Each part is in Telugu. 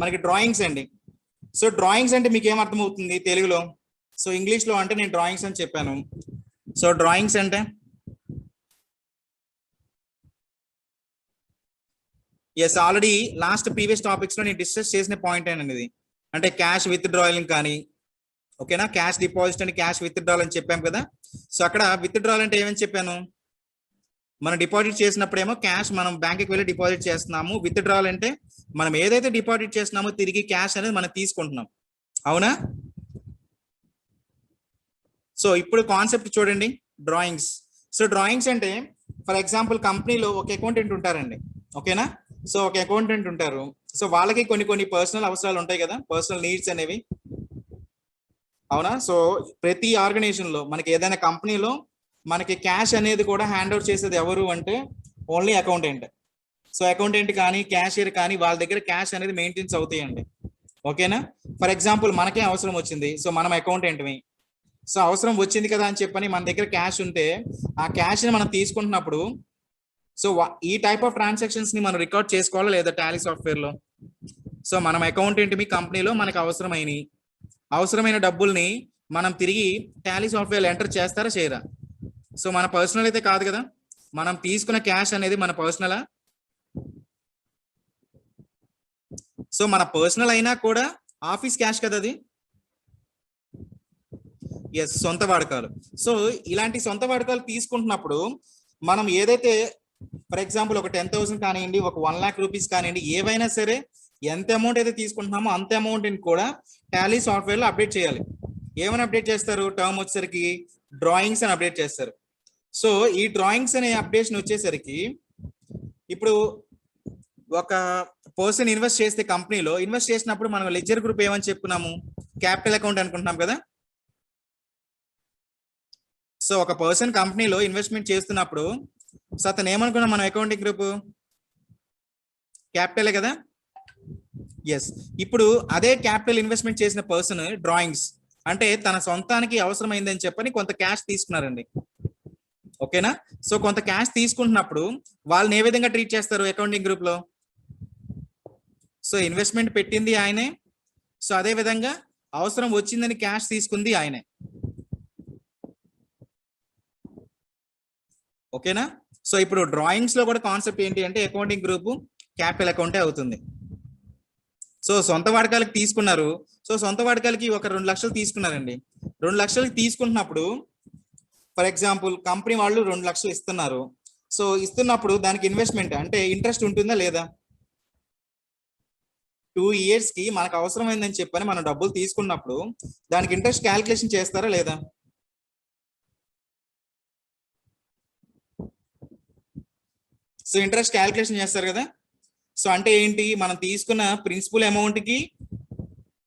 మనకి డ్రాయింగ్స్ అండి. సో డ్రాయింగ్స్ అంటే మీకు ఏం అర్థమవుతుంది తెలుగులో? సో ఇంగ్లీష్ లో అంటే నేను డ్రాయింగ్స్ అని చెప్పాను. సో డ్రాయింగ్స్ అంటే yes, already last previous topics లో నేను డిస్కస్ చేసిన పాయింట్ అండి ఇది. అంటే క్యాష్ విత్ డ్రాయలింగ్ కానీ, ఓకేనా, cash deposit and cash withdrawal అని చెప్పాం కదా. సో అక్కడ విత్ డ్రాల్ అంటే ఏమని చెప్పాను? మనం డిపాజిట్ చేసినప్పుడేమో క్యాష్ మనం బ్యాంక్కి వెళ్ళి డిపాజిట్ చేస్తున్నాము. విత్ డ్రాల్ అంటే మనం ఏదైతే డిపాజిట్ చేస్తున్నామో తిరిగి క్యాష్ అనేది మనం తీసుకుంటున్నాం. అవునా? సో ఇప్పుడు కాన్సెప్ట్ చూడండి, డ్రాయింగ్స్. సో డ్రాయింగ్స్ అంటే ఫర్ ఎగ్జాంపుల్ కంపెనీలో ఒక అకౌంటెంట్ ఉంటారండి, ఓకేనా. సో ఒక అకౌంటెంట్ ఉంటారు. సో వాళ్ళకి కొన్ని పర్సనల్ అవసరాలు ఉంటాయి కదా, పర్సనల్ నీడ్స్ అనేవి, అవునా. సో ప్రతి ఆర్గనైజేషన్ లో మనకి ఏదైనా కంపెనీలో మనకి క్యాష్ అనేది కూడా హ్యాండ్ ఓవర్ చేసేది ఎవరు అంటే ఓన్లీ అకౌంటెంట్. సో అకౌంటెంట్ కానీ క్యాషియర్ కానీ వాళ్ళ దగ్గర క్యాష్ అనేది మెయింటెన్స్ అవుతాయండి, ఓకేనా. ఫర్ ఎగ్జాంపుల్ మనకే అవసరం వచ్చింది, సో మనం అకౌంటెంట్వి. సో అవసరం వచ్చింది కదా అని చెప్పని మన దగ్గర క్యాష్ ఉంటే ఆ క్యాష్ ని మనం తీసుకుంటున్నప్పుడు సో ఈ టైప్ ఆఫ్ ట్రాన్సాక్షన్స్ ని మనం రికార్డ్ చేసుకోవాలా లేదా టాలీ సాఫ్ట్వేర్ లో? సో మనం అకౌంటెంట్ మీ కంపెనీలో మనకు అవసరమైన డబ్బుల్ని మనం తిరిగి టాలీ సాఫ్ట్వేర్ ఎంటర్ చేస్తారా చేయరా? సో మన పర్సనల్ అయితే కాదు కదా, మనం తీసుకున్న క్యాష్ అనేది మన పర్సనలా? సో మన పర్సనల్ అయినా కూడా ఆఫీస్ క్యాష్ కదా అది. ఎస్, సొంత వాడకాలు. సో ఇలాంటి సొంత వాడకాలు తీసుకుంటున్నప్పుడు మనం ఏదైతే ఫర్ ఎగ్జాంపుల్ ఒక 10,000 కానివ్వండి, ఒక 1 lakh రూపీస్ కానివ్వండి, ఏవైనా సరే ఎంత అమౌంట్ అయితే తీసుకుంటున్నామో అంత అమౌంట్ కూడా టాలీ సాఫ్ట్వేర్ లో అప్డేట్ చేయాలి. ఏమని అప్డేట్ చేస్తారు? టర్మ్ వచ్చేసరికి డ్రాయింగ్స్ అని అప్డేట్ చేస్తారు. సో ఈ డ్రాయింగ్స్ అనే అప్డేషన్ వచ్చేసరికి ఇప్పుడు ఒక పర్సన్ ఇన్వెస్ట్ చేస్తే కంపెనీలో ఇన్వెస్ట్ చేసినప్పుడు మనం లెడ్జర్ గ్రూప్ ఏమని చెప్పుకున్నాము? క్యాపిటల్ అకౌంట్ అనుకుంటున్నాం కదా. సో ఒక పర్సన్ కంపెనీలో ఇన్వెస్ట్మెంట్ చేస్తున్నప్పుడు సో అతను ఏమనుకున్నాం మనం? అకౌంటింగ్ గ్రూప్ క్యాపిటలే కదా. ఎస్, ఇప్పుడు అదే క్యాపిటల్ ఇన్వెస్ట్మెంట్ చేసిన పర్సన్ డ్రాయింగ్స్ అంటే తన సొంతానికి అవసరమైందని చెప్పని కొంత క్యాష్ తీసుకున్నారండి, ఓకేనా. సో కొంత క్యాష్ తీసుకుంటున్నప్పుడు వాళ్ళని ఏ విధంగా ట్రీట్ చేస్తారు అకౌంటింగ్ గ్రూప్ లో? సో ఇన్వెస్ట్మెంట్ పెట్టింది ఆయనే, సో అదే విధంగా అవసరం వచ్చిందని క్యాష్ తీసుకుంది ఆయనే, ఓకేనా. సో ఇప్పుడు డ్రాయింగ్స్ లో కూడా కాన్సెప్ట్ ఏంటి అంటే అకౌంటింగ్ గ్రూప్ క్యాపిటల్ అకౌంటే అవుతుంది. సో సొంత వాడకాలకి తీసుకున్నారు. సో సొంత వాడకాలకి ఒక 2 లక్షలు తీసుకున్నారండి. 2 లక్షలకి తీసుకుంటున్నప్పుడు ఫర్ ఎగ్జాంపుల్ కంపెనీ వాళ్ళు 2 లక్షలు ఇస్తున్నారు. సో ఇస్తున్నప్పుడు దానికి ఇన్వెస్ట్మెంట్ అంటే ఇంట్రెస్ట్ ఉంటుందా లేదా? 2 years కి మనకు అవసరమైందని చెప్పని మనం డబ్బులు తీసుకున్నప్పుడు దానికి ఇంట్రెస్ట్ క్యాలిక్యులేషన్ చేస్తారా లేదా? సో ఇంట్రెస్ట్ క్యాలిక్యులేషన్ చేస్తారు కదా. సో అంటే ఏంటి? మనం తీసుకున్న ప్రిన్సిపల్ అమౌంట్ కి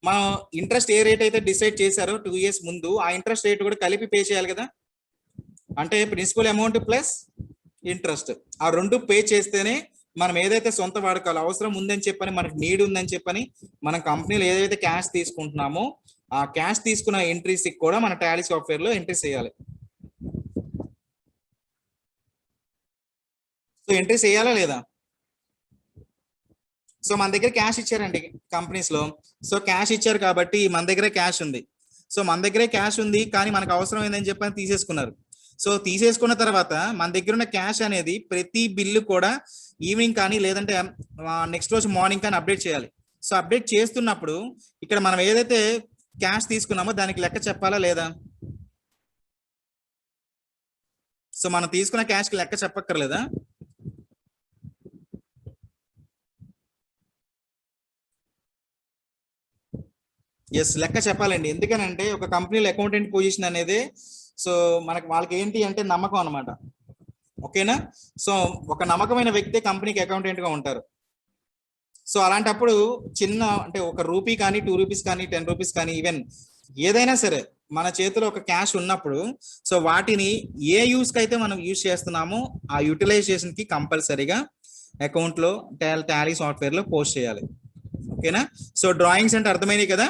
మనం ఇంట్రెస్ట్ ఏ రేట్ అయితే డిసైడ్ చేశారో 2 years ముందు ఆ ఇంట్రెస్ట్ రేట్ కూడా కలిపి పే చేయాలి కదా. అంటే ప్రిన్సిపల్ అమౌంట్ ప్లస్ ఇంట్రెస్ట్ ఆ రెండు పే చేస్తేనే మనం ఏదైతే సొంత వాడకాలు అవసరం ఉందని చెప్పని మనకి నీడ్ ఉందని చెప్పని మనం కంపెనీలో ఏదైతే క్యాష్ తీసుకుంటున్నామో ఆ క్యాష్ తీసుకున్న ఎంట్రీస్ కూడా మన టాలీ సాఫ్ట్వేర్ లో ఎంట్రీస్ చేయాలి. సో ఎంట్రీస్ చేయాలా లేదా? సో మన దగ్గర క్యాష్ ఇచ్చారండి కంపెనీస్ లో. సో క్యాష్ ఇచ్చారు కాబట్టి మన దగ్గరే క్యాష్ ఉంది. సో మన దగ్గరే క్యాష్ ఉంది కానీ మనకు అవసరం ఏందని చెప్పని తీసేసుకున్నారు. సో తీసేసుకున్న తర్వాత మన దగ్గర ఉన్న క్యాష్ అనేది ప్రతి బిల్లు కూడా ఈవినింగ్ కానీ లేదంటే నెక్స్ట్ రోజు మార్నింగ్ కానీ అప్డేట్ చేయాలి. సో అప్డేట్ చేస్తున్నప్పుడు ఇక్కడ మనం ఏదైతే క్యాష్ తీసుకున్నామో దానికి లెక్క చెప్పాలా లేదా? సో మనం తీసుకున్న క్యాష్ కి లెక్క చెప్పక్కర్లేదా? ఎస్, లెక్క చెప్పాలండి. ఎందుకనంటే ఒక కంపెనీలో అకౌంటెంట్ పొజిషన్ అనేది సో మనకి వాళ్ళకి ఏంటి అంటే నమ్మకం అనమాట, ఓకేనా. సో ఒక నమ్మకమైన వ్యక్తి కంపెనీకి అకౌంటెంట్ గా ఉంటారు. సో అలాంటప్పుడు చిన్న అంటే 1 రూపీ కానీ 2 రూపీస్ కానీ 10 రూపీస్ కానీ ఈవెన్ ఏదైనా సరే మన చేతిలో ఒక క్యాష్ ఉన్నప్పుడు సో వాటిని ఏ యూస్ కి అయితే మనం యూజ్ చేస్తున్నామో ఆ యూటిలైజేషన్ కి కంపల్సరీగా అకౌంట్ లో టాలీ సాఫ్ట్వేర్ లో పోస్ట్ చేయాలి, ఓకేనా. సో డ్రాయింగ్స్ అంటే అర్థమైనవి కదా.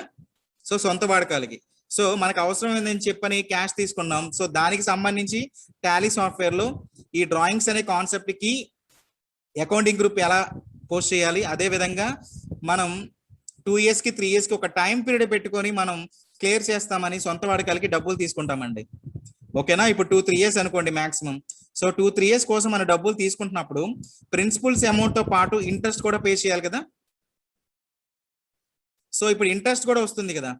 సో సొంత వాడకాలకి సో మనకు అవసరం ఏందని చెప్పని క్యాష్ తీసుకున్నాం. సో దానికి సంబంధించి టాలీ సాఫ్ట్వేర్ లో ఈ డ్రాయింగ్స్ అనే కాన్సెప్ట్ కి అకౌంటింగ్ గ్రూప్ ఎలా పోస్ట్ చేయాలి, అదే విధంగా మనం 2 years కి 3 years కి ఒక టైం పీరియడ్ పెట్టుకొని మనం క్లియర్ చేస్తామని సొంత వాడకాలకి డబ్బులు తీసుకుంటామండి. ఓకేనా, ఇప్పుడు 2-3 years అనుకోండి మాక్సిమం. సో 2-3 years కోసం మనం డబ్బులు తీసుకుంటున్నప్పుడు ప్రిన్సిపల్స్ అమౌంట్ తో పాటు ఇంట్రెస్ట్ కూడా పే చేయాలి కదా. సో ఇప్పుడు ఇంట్రెస్ట్ కూడా వస్తుంది కదా.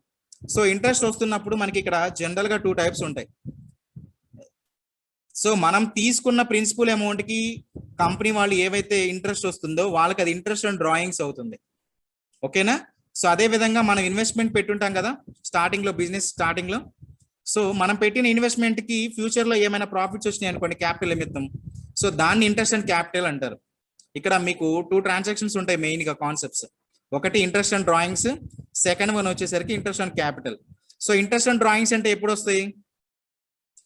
సో ఇంట్రెస్ట్ వస్తున్నప్పుడు మనకి ఇక్కడ జనరల్ గా 2 types ఉంటాయి. సో మనం తీసుకున్న ప్రిన్సిపల్ అమౌంట్ కి కంపెనీ వాళ్ళు ఏవైతే ఇంట్రెస్ట్ వస్తుందో వాళ్ళకి అది ఇంట్రెస్ట్ అండ్ డ్రాయింగ్స్ అవుతుంది. ఓకేనా. సో అదే విధంగా మనం ఇన్వెస్ట్మెంట్ పెట్టుంటాం కదా స్టార్టింగ్ లో, బిజినెస్ స్టార్టింగ్ లో. సో మనం పెట్టిన ఇన్వెస్ట్మెంట్ కి ఫ్యూచర్ లో ఏమైనా ప్రాఫిట్స్ వచ్చినాయి అనుకోండి క్యాపిటల్ నిమిత్తం, సో దాన్ని ఇంట్రెస్ట్ అండ్ క్యాపిటల్ అంటారు. ఇక్కడ మీకు 2 transactions ఉంటాయి మెయిన్ గా కాన్సెప్ట్స్. ఒకటి interest and drawings, second one వచ్చేసరికి interest and capital. So interest and drawings అంటే ఎప్పుడు వస్తాయి?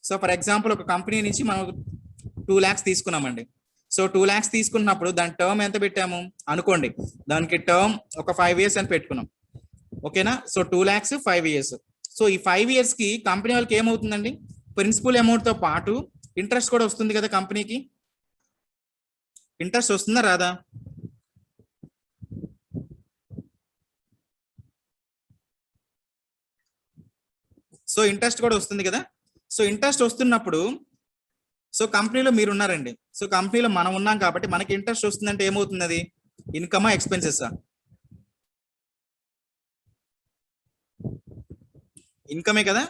సో ఫర్ ఎగ్జాంపుల్ ఒక కంపెనీ నుంచి మనం 2 lakhs తీసుకున్నామండి. సో 2 lakhs తీసుకున్నప్పుడు దాని టర్మ్ ఎంత పెట్టాము అనుకోండి, దానికి టర్మ్ ఒక 5 years అని పెట్టుకున్నాం. ఓకేనా. So 2 lakhs 5 years. సో ఈ 5 years కి కంపెనీ వాళ్ళకి ఏమవుతుందండి, ప్రిన్సిపల్ అమౌంట్ తో పాటు ఇంట్రెస్ట్ కూడా వస్తుంది కదా. కంపెనీకి ఇంట్రెస్ట్ వస్తుందా రాదా? సో ఇంట్రెస్ట్ కూడా వస్తుంది కదా. సో ఇంట్రెస్ట్ వస్తున్నప్పుడు, సో కంపెనీలో మీరు ఉన్నారండి, సో కంపెనీలో మనం ఉన్నాం కాబట్టి మనకి ఇంట్రెస్ట్ వస్తుందంటే ఏమవుతుంది, అది ఇన్కమా ఎక్స్పెన్సెస్? ఇన్కమే కదా.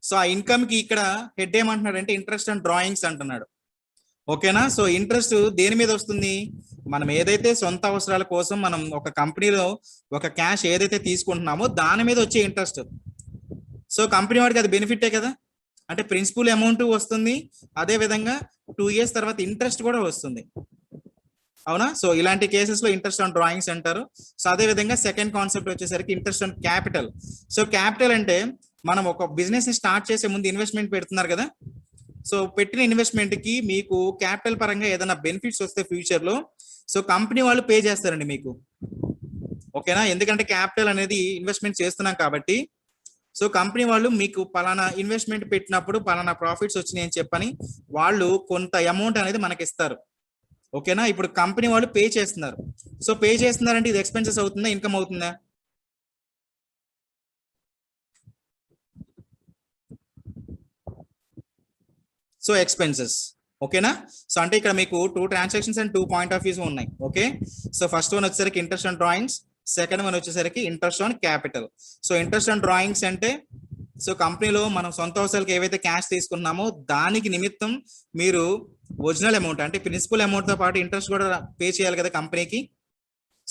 సో ఆ ఇన్కమ్ కి ఇక్కడ హెడ్ ఏమంటున్నాడు అంటే ఇంట్రెస్ట్ అండ్ డ్రాయింగ్స్ అంటున్నాడు. ఓకేనా. సో ఇంట్రెస్ట్ దేని మీద వస్తుంది? మనం ఏదైతే సొంత అవసరాల కోసం మనం ఒక కంపెనీలో ఒక క్యాష్ ఏదైతే తీసుకుంటున్నామో దాని మీద వచ్చే ఇంట్రెస్ట్. సో కంపెనీ వాడికి అది బెనిఫిటే కదా, అంటే ప్రిన్సిపల్ అమౌంట్ వస్తుంది, అదే విధంగా 2 years తర్వాత ఇంట్రెస్ట్ కూడా వస్తుంది. అవునా. సో ఇలాంటి కేసెస్ లో ఇంట్రెస్ట్ ఆన్ డ్రాయింగ్స్ అంటారు. సో అదే విధంగా సెకండ్ కాన్సెప్ట్ వచ్చేసరికి interest on capital. So capital అంటే మనం ఒక బిజినెస్ ని స్టార్ట్ చేసే ముందు ఇన్వెస్ట్మెంట్ పెడుతున్నారు కదా. సో పెట్టిన ఇన్వెస్ట్మెంట్ కి మీకు క్యాపిటల్ పరంగా ఏదైనా బెనిఫిట్స్ వస్తే ఫ్యూచర్ లో, సో కంపెనీ వాళ్ళు పే చేస్తారండి మీకు. ఓకేనా. ఎందుకంటే క్యాపిటల్ అనేది ఇన్వెస్ట్మెంట్ చేస్తున్నాం కాబట్టి, సో కంపెనీ వాళ్ళు మీకు పలానా ఇన్వెస్ట్మెంట్ పెట్టినప్పుడు పలానా ప్రాఫిట్స్ వచ్చినాయి అని చెప్పని వాళ్ళు కొంత అమౌంట్ అనేది మనకి ఇస్తారు. ఓకేనా. ఇప్పుడు కంపెనీ వాళ్ళు పే చేస్తున్నారు. సో పే చేస్తున్నారంటే ఇది ఎక్స్పెన్సెస్ అవుతుందా, ఇన్కమ్ అవుతుందా? So expenses. ఓకేనా. సో అంటే ఇక్కడ మీకు 2 transactions and 2 point of views ఉన్నాయి. ఓకే. సో ఫస్ట్ వన్ వచ్చేసరికి interest on drawings, second one వచ్చేసరికి interest on capital. So interest on drawings అంటే, సో కంపెనీలో మనం సొంత అవసరాలకు ఏవైతే క్యాష్ తీసుకున్నామో దానికి నిమిత్తం మీరు ఒరిజినల్ అమౌంట్ అంటే ప్రిన్సిపల్ అమౌంట్ తో పాటు ఇంట్రెస్ట్ కూడా పే చేయాలి కదా కంపెనీకి.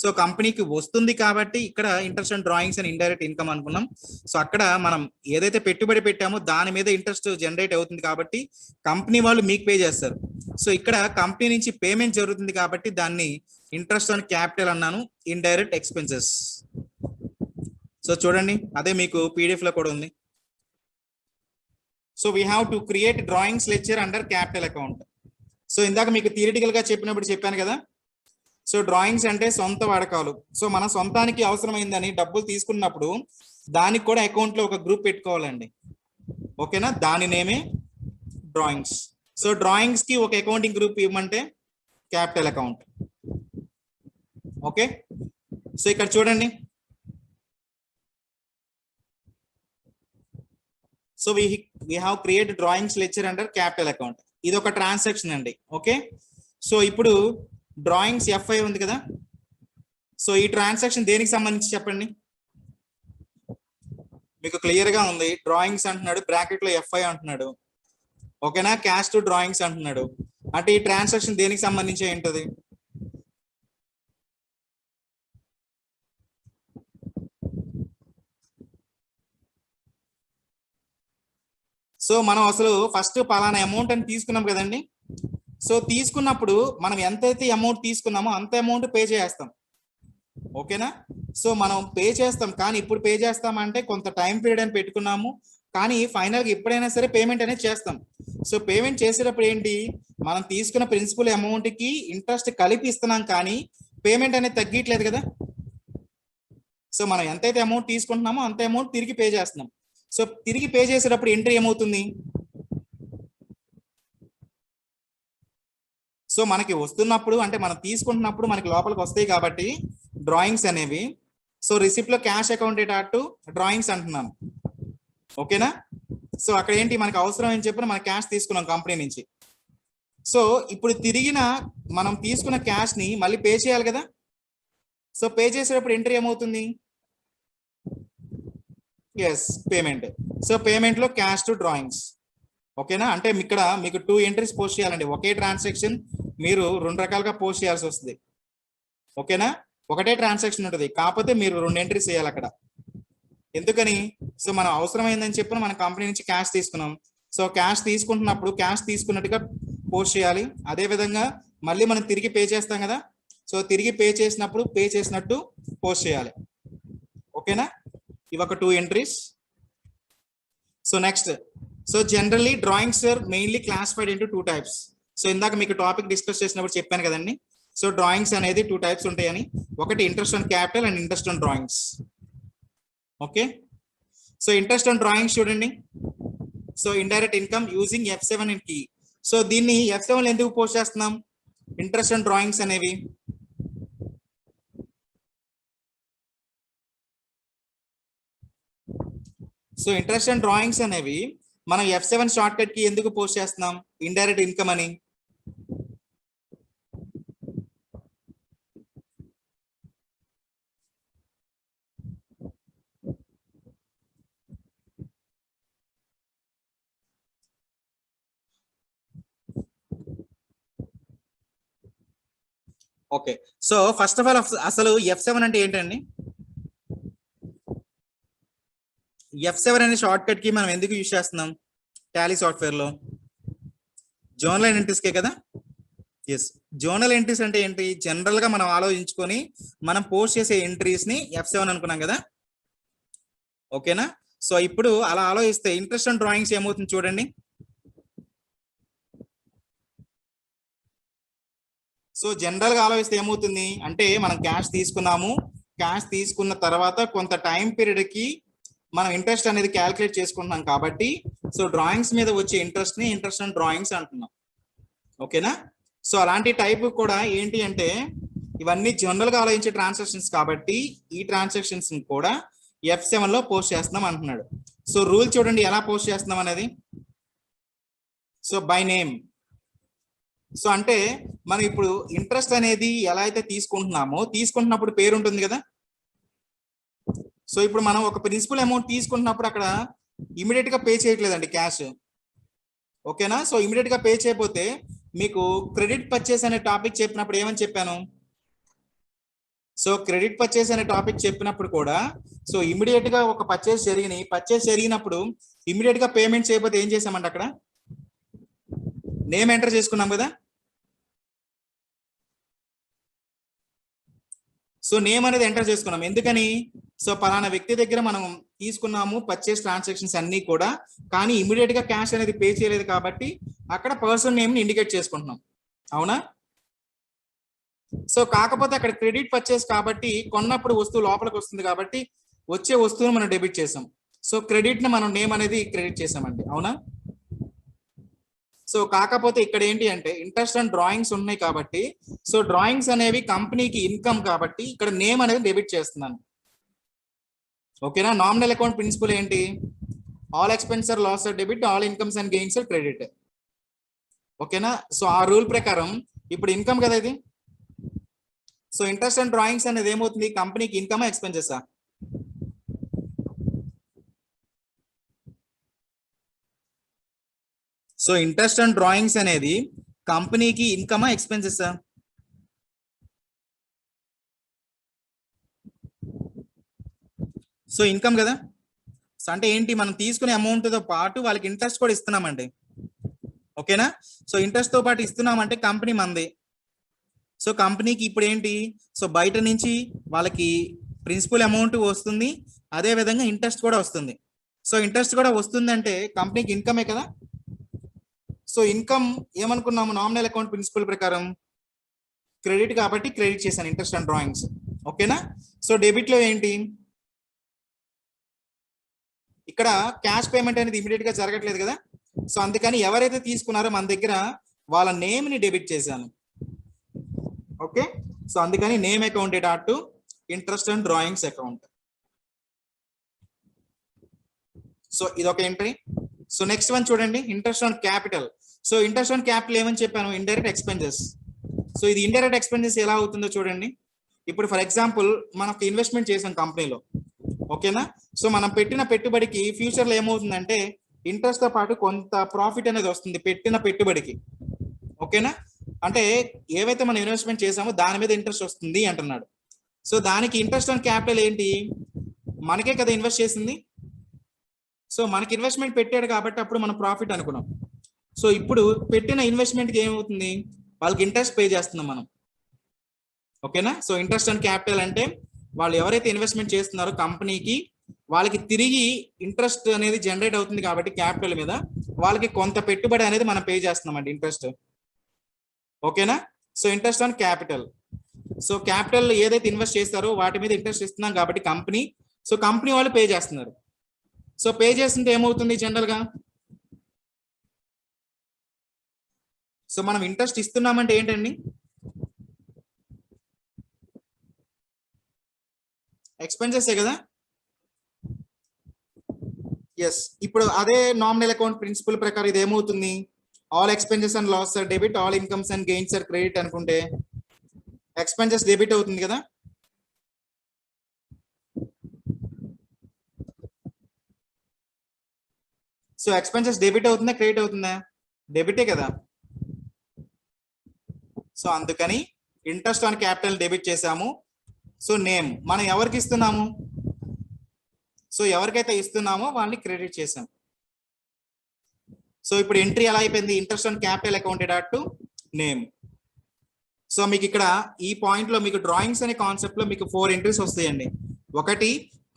సో కంపెనీకి వస్తుంది కాబట్టి ఇక్కడ interest and drawings and indirect income అనుకున్నాం. సో అక్కడ మనం ఏదైతే పెట్టుబడి పెట్టామో దాని మీద ఇంట్రెస్ట్ జనరేట్ అవుతుంది కాబట్టి కంపెనీ వాళ్ళు మీకు పే చేస్తారు. సో ఇక్కడ కంపెనీ నుంచి పేమెంట్ జరుగుతుంది కాబట్టి దాన్ని ఇంట్రెస్ట్ ఆన్ క్యాపిటల్ అన్నాను, ఇండైరెక్ట్ ఎక్స్పెన్సెస్. సో చూడండి, అదే మీకు పీడిఎఫ్ లో కూడా ఉంది. So we have to create drawings lecture under capital account. So ఇందాక మీకు థియరిటికల్ గా చెప్పినప్పుడు చెప్పాను కదా. సో డ్రాయింగ్స్ అంటే సొంత వాడకాలు. సో మన సొంతానికి అవసరమైందని డబ్బులు తీసుకున్నప్పుడు దానికి కూడా అకౌంట్ లో ఒక గ్రూప్ పెట్టుకోవాలండి. ఓకేనా. దాని నేమే డ్రాయింగ్స్. సో డ్రాయింగ్స్ కి ఒక అకౌంటింగ్ గ్రూప్ ఇవ్వమంటే క్యాపిటల్ అకౌంట్. ఓకే. సో ఇక్కడ చూడండి, so we have created drawings lecture under capital account. ఇది ఒక ట్రాన్సాక్షన్ అండి. ఓకే. సో ఇప్పుడు డ్రాయింగ్స్ FI ఉంది కదా. సో ఈ ట్రాన్సాక్షన్ దేనికి సంబంధించి చెప్పండి, మీకు క్లియర్ గా ఉంది. డ్రాయింగ్స్ అంటున్నాడు, బ్రాకెట్ లో FI అంటున్నాడు. ఓకేనా. క్యాష్ టు డ్రాయింగ్స్ అంటున్నాడు. అంటే ఈ ట్రాన్సాక్షన్ దేనికి సంబంధించి ఏంటది? సో మనం అసలు ఫస్ట్ పలానా అమౌంట్ అని తీసుకున్నాం కదండి. సో తీసుకున్నప్పుడు మనం ఎంతైతే అమౌంట్ తీసుకున్నామో అంత అమౌంట్ పే చేస్తాం. ఓకేనా. సో మనం పే చేస్తాం, కానీ ఇప్పుడు పే చేస్తామంటే కొంత టైం పీరియడ్ అని పెట్టుకున్నాము, కానీ ఫైనల్ గా ఎప్పుడైనా సరే పేమెంట్ అనేది చేస్తాం. సో పేమెంట్ చేసేటప్పుడు ఏంటి, మనం తీసుకున్న ప్రిన్సిపల్ అమౌంట్ కి ఇంట్రెస్ట్ కలిపి ఇస్తున్నాం, కానీ పేమెంట్ అనేది తగ్గట్లేదు కదా. సో మనం ఎంతైతే అమౌంట్ తీసుకుంటున్నామో అంత అమౌంట్ తిరిగి పే చేస్తున్నాం. సో తిరిగి పే చేసేటప్పుడు ఎంట్రీ ఏమవుతుంది, సో మనకి వస్తున్నప్పుడు అంటే మనం తీసుకుంటున్నప్పుడు మనకి లోపలికి వస్తాయి కాబట్టి డ్రాయింగ్స్ అనేవి. సో రిసిప్ట్ లో cash account data to drawings అంటున్నాను. ఓకేనా? సో అక్కడ ఏంటి మనకు అవసరం అని చెప్పి మనం క్యాష్ తీసుకున్నాం కంపెనీ నుంచి. సో ఇప్పుడు తిరిగిన మనం తీసుకున్న క్యాష్ ని మళ్ళీ పే చేయాలి కదా. సో పే చేసేటప్పుడు ఎంట్రీ ఏమవుతుంది? Yes, payment. సో పేమెంట్ లో క్యాష్ టు డ్రాయింగ్స్. ఓకేనా? అంటే ఇక్కడ మీకు 2 ఎంట్రీస్ పోస్ట్ చేయాలండి. ఒకే ట్రాన్సాక్షన్ మీరు 2 రకాలుగా పోస్ట్ చేయాల్సి వస్తుంది. ఓకేనా? ఒకటే ట్రాన్సాక్షన్ ఉంటుంది, కాకపోతే మీరు 2 ఎంట్రీస్ చేయాలి అక్కడ. ఎందుకని? సో మనం అవసరమైందని చెప్పి మన కంపెనీ నుంచి క్యాష్ తీసుకున్నాం. సో క్యాష్ తీసుకుంటున్నప్పుడు క్యాష్ తీసుకున్నట్టుగా పోస్ట్ చేయాలి. అదే విధంగా మళ్ళీ మనం తిరిగి పే చేస్తాం కదా. సో తిరిగి పే చేసినప్పుడు పే చేసినట్టు పోస్ట్ చేయాలి. ఓకేనా? ఇవి ఒక 2 entries. So next, so generally drawings are mainly classified into 2 types. So ఇందాక మీకు టాపిక్ డిస్కస్ చేసినప్పుడు చెప్పాను కదండి. సో డ్రాయింగ్స్ అనేది 2 టైప్స్ ఉంటాయని. ఒకటి interest on capital and interest on drawings. Okay, so interest on drawings చూడండి. So indirect income using F7 in key. So దీన్ని F7 ఎందుకు పోస్ట్ చేస్తున్నాం? ఇంట్రెస్ట్ ఆన్ డ్రాయింగ్స్ అనేవి. సో ఇంట్రెస్ట్ ఆన్ డ్రాయింగ్స్ అనేవి మనం F7 షార్ట్ కట్ కి ఎందుకు పోస్ట్ చేస్తున్నాం? ఇండైరెక్ట్ ఇన్కమ్ అని. Okay, so first of all అసలు F7 అంటే ఏంటండి? F7 అనే షార్ట్ కట్ కి మనం ఎందుకు యూజ్ చేస్తున్నాం టాలీ సాఫ్ట్వేర్ లో? జర్నల్ ఎంట్రీస్ కే కదా. ఎస్, జర్నల్ ఎంట్రీస్ అంటే ఏంటి? జనరల్ గా మనం ఆలోచించుకొని మనం పోస్ట్ చేసే ఎంట్రీస్ ని F7 అనుకున్నాం కదా. ఓకేనా? సో ఇప్పుడు అలా ఆలోచిస్తే ఇంట్రెస్ట్ ఆన్ డ్రాయింగ్స్ ఏమవుతుంది చూడండి. సో జనరల్ గా ఆలోచిస్తే ఏమవుతుంది అంటే, మనం క్యాష్ తీసుకున్నాము, క్యాష్ తీసుకున్న తర్వాత కొంత టైం పీరియడ్ కి మనం ఇంట్రెస్ట్ అనేది క్యాలిక్యులేట్ చేసుకుంటున్నాం కాబట్టి, సో డ్రాయింగ్స్ మీద వచ్చే ఇంట్రెస్ట్ ని ఇంట్రెస్ట్ ఆన్ డ్రాయింగ్స్ అంటున్నాం. ఓకేనా? సో అలాంటి టైప్ కూడా ఏంటి అంటే, ఇవన్నీ జనరల్ గా ఆలోచించే ట్రాన్సాక్షన్స్ కాబట్టి ఈ ట్రాన్సాక్షన్స్ కూడా F7 లో పోస్ట్ చేస్తున్నాం అంటున్నాడు. సో రూల్ చూడండి ఎలా పోస్ట్ చేస్తున్నాం అనేది. So by name. సో అంటే మనం ఇప్పుడు ఇంట్రెస్ట్ అనేది ఎలా అయితే తీసుకుంటున్నప్పుడు పేరు ఉంటుంది కదా. సో ఇప్పుడు మనం ఒక ప్రిన్సిపల్ అమౌంట్ తీసుకుంటున్నప్పుడు అక్కడ ఇమీడియట్ గా పే చేయట్లేదండి క్యాష్. ఓకేనా? సో ఇమీడియట్ గా పే చేయకపోతే మీకు క్రెడిట్ పర్చేస్ అనే టాపిక్ చెప్పినప్పుడు ఏమని చెప్పాను? సో క్రెడిట్ పర్చేస్ అనే టాపిక్ చెప్పినప్పుడు కూడా సో ఇమీడియట్ గా ఒక పర్చేస్ జరిగినప్పుడు ఇమీడియట్ గా పేమెంట్ చేయకపోతే ఏం చేసామంటే అక్కడ నేమ్ ఎంటర్ చేసుకున్నాం కదా. సో నేమ్ అనేది ఎంటర్ చేసుకున్నాం. ఎందుకని? సో పలానా వ్యక్తి దగ్గర మనం తీసుకున్నాము పర్చేస్ ట్రాన్సాక్షన్స్ అన్ని కూడా, కానీ ఇమీడియట్ గా క్యాష్ అనేది పే చేయలేదు కాబట్టి అక్కడ పర్సన్ నేమ్ ని ఇండికేట్ చేసుకుంటున్నాం. అవునా? సో కాకపోతే అక్కడ క్రెడిట్ పర్చేస్ కాబట్టి కొన్నప్పుడు వస్తువు లోపలికి వస్తుంది కాబట్టి వచ్చే వస్తువును మనం డెబిట్ చేసాం. సో క్రెడిట్ ని మనం నేమ్ అనేది క్రెడిట్ చేసామండి. అవునా? సో కాకపోతే ఇక్కడ ఏంటి అంటే ఇంట్రెస్ట్ ఆన్ డ్రాయింగ్స్ ఉన్నాయి కాబట్టి, సో డ్రాయింగ్స్ అనేవి కంపెనీకి ఇన్కమ్ కాబట్టి ఇక్కడ నేమ్ అనేది డెబిట్ చేస్తున్నాను. ఓకేనా? నామినల్ అకౌంట్ ప్రిన్సిపల్ ఏంటి? All expense are loss are debit, all incomes and gains are credit. ఓకేనా? సో ఆ రూల్ ప్రకారం ఇప్పుడు ఇన్కమ్ కదా ఇది. సో ఇంట్రెస్ట్ ఆన్ డ్రాయింగ్స్ అనేది ఏమవుతుంది? కంపెనీకి ఇన్కమ్ ఎక్స్పెన్సెసా? సో ఇంట్రెస్ట్ ఆన్ డ్రాయింగ్స్ అనేది కంపెనీకి ఇన్కమా ఎక్స్పెన్సెసా? సో ఇన్కమ్ కదా. సో అంటే ఏంటి? మనం తీసుకునే అమౌంట్ తో పాటు వాళ్ళకి ఇంట్రెస్ట్ కూడా ఇస్తున్నామండి. ఓకేనా? సో ఇంట్రెస్ట్ తో పాటు ఇస్తున్నామంటే కంపెనీ మంది. సో కంపెనీకి ఇప్పుడు ఏంటి? సో బయట నుంచి వాళ్ళకి ప్రిన్సిపల్ అమౌంట్ వస్తుంది, అదే విధంగా ఇంట్రెస్ట్ కూడా వస్తుంది. సో ఇంట్రెస్ట్ కూడా వస్తుంది అంటే కంపెనీకి ఇన్కమే కదా. సో ఇన్కమ్ ఏమనుకున్నాము? నామినల్ అకౌంట్ ప్రిన్సిపల్ ప్రకారం క్రెడిట్ కాబట్టి క్రెడిట్ చేశాను ఇంట్రెస్ట్ ఆన్ డ్రాయింగ్స్. ఓకేనా? సో డెబిట్ లో ఏంటి? ఇక్కడ క్యాష్ పేమెంట్ అనేది ఇమీడియట్ గా జరగట్లేదు కదా. సో అందుకని ఎవరైతే తీసుకున్నారో మన దగ్గర వాళ్ళ నేమ్ ని డెబిట్ చేశాను. ఓకే? సో అందుకని name account data to interest and drawings account. So ఇదొక ఎంట్రీ. సో నెక్స్ట్ వన్ చూడండి, interest on capital. So interest on capital ఏమని చెప్పాను, ఇండైరెక్ట్ ఎక్స్పెన్సెస్. సో ఇది ఇండైరెక్ట్ ఎక్స్పెన్సెస్ ఎలా అవుతుందో చూడండి. ఇప్పుడు ఫర్ ఎగ్జాంపుల్ మనకు ఇన్వెస్ట్మెంట్ చేసాం కంపెనీలో, ఓకేనా. సో మనం పెట్టిన పెట్టుబడికి ఫ్యూచర్ లో ఏమవుతుందంటే ఇంట్రెస్ట్ తో పాటు కొంత ప్రాఫిట్ అనేది వస్తుంది పెట్టిన పెట్టుబడికి, ఓకేనా. అంటే ఏవైతే మనం ఇన్వెస్ట్మెంట్ చేసామో దాని మీద ఇంట్రెస్ట్ వస్తుంది అంటున్నాడు. సో దానికి ఇంట్రెస్ట్ ఆన్ క్యాపిటల్ ఏంటి, మనకే కదా ఇన్వెస్ట్ చేసింది. సో మనకి ఇన్వెస్ట్మెంట్ పెట్టాడు కాబట్టి అప్పుడు మనం ప్రాఫిట్ అనుకున్నాం. సో ఇప్పుడు పెట్టిన ఇన్వెస్ట్మెంట్కి ఏమవుతుంది, వాళ్ళకి ఇంట్రెస్ట్ పే చేస్తున్నాం మనం, ఓకేనా. సో ఇంట్రెస్ట్ ఆన్ క్యాపిటల్ అంటే వాళ్ళు ఎవరైతే ఇన్వెస్ట్మెంట్ చేస్తున్నారో కంపెనీకి వాళ్ళకి తిరిగి ఇంట్రెస్ట్ అనేది జనరేట్ అవుతుంది కాబట్టి క్యాపిటల్ మీద వాళ్ళకి కొంత పెట్టుబడి అనేది మనం పే చేస్తున్నాం అండి, ఇంట్రెస్ట్, ఓకేనా. So interest on capital. So capital ఏదైతే ఇన్వెస్ట్ చేస్తారో వాటి మీద ఇంట్రెస్ట్ ఇస్తున్నాం కాబట్టి కంపెనీ, సో కంపెనీ వాళ్ళు పే చేస్తున్నారు. సో పే చేస్తుంటే ఏమవుతుంది జనరల్ గా, సో మనం ఇంట్రెస్ట్ ఇస్తున్నామంటే ఏంటండి, ఎక్స్పెన్సెస్ కదా. ఎస్, ఇప్పుడు అదే నామినల్ అకౌంట్ ప్రిన్సిపల్ ప్రకారం ఇది ఏమవుతుంది, all expenses and loss are debit, all incomes and gains are credit అనుకుంటే ఎక్స్పెన్సెస్ డెబిట్ అవుతుంది కదా. సో ఎక్స్పెన్సెస్ డెబిట్ అవుతుందా క్రెడిట్ అవుతుందా, డెబిటే కదా. సో అందుకని ఇంట్రెస్ట్ ఆన్ క్యాపిటల్ డెబిట్ చేసాము. సో నేమ్ మనం ఎవరికి ఇస్తున్నాము, సో ఎవరికైతే ఇస్తున్నామో వాళ్ళని క్రెడిట్ చేసాం. సో ఇప్పుడు ఎంట్రీ ఎలా అయిపోయింది, interest on capital accounted to name. So మీకు ఇక్కడ ఈ పాయింట్ లో మీకు డ్రాయింగ్స్ అనే కాన్సెప్ట్ లో మీకు 4 ఎంట్రీస్ వస్తాయండి. ఒకటి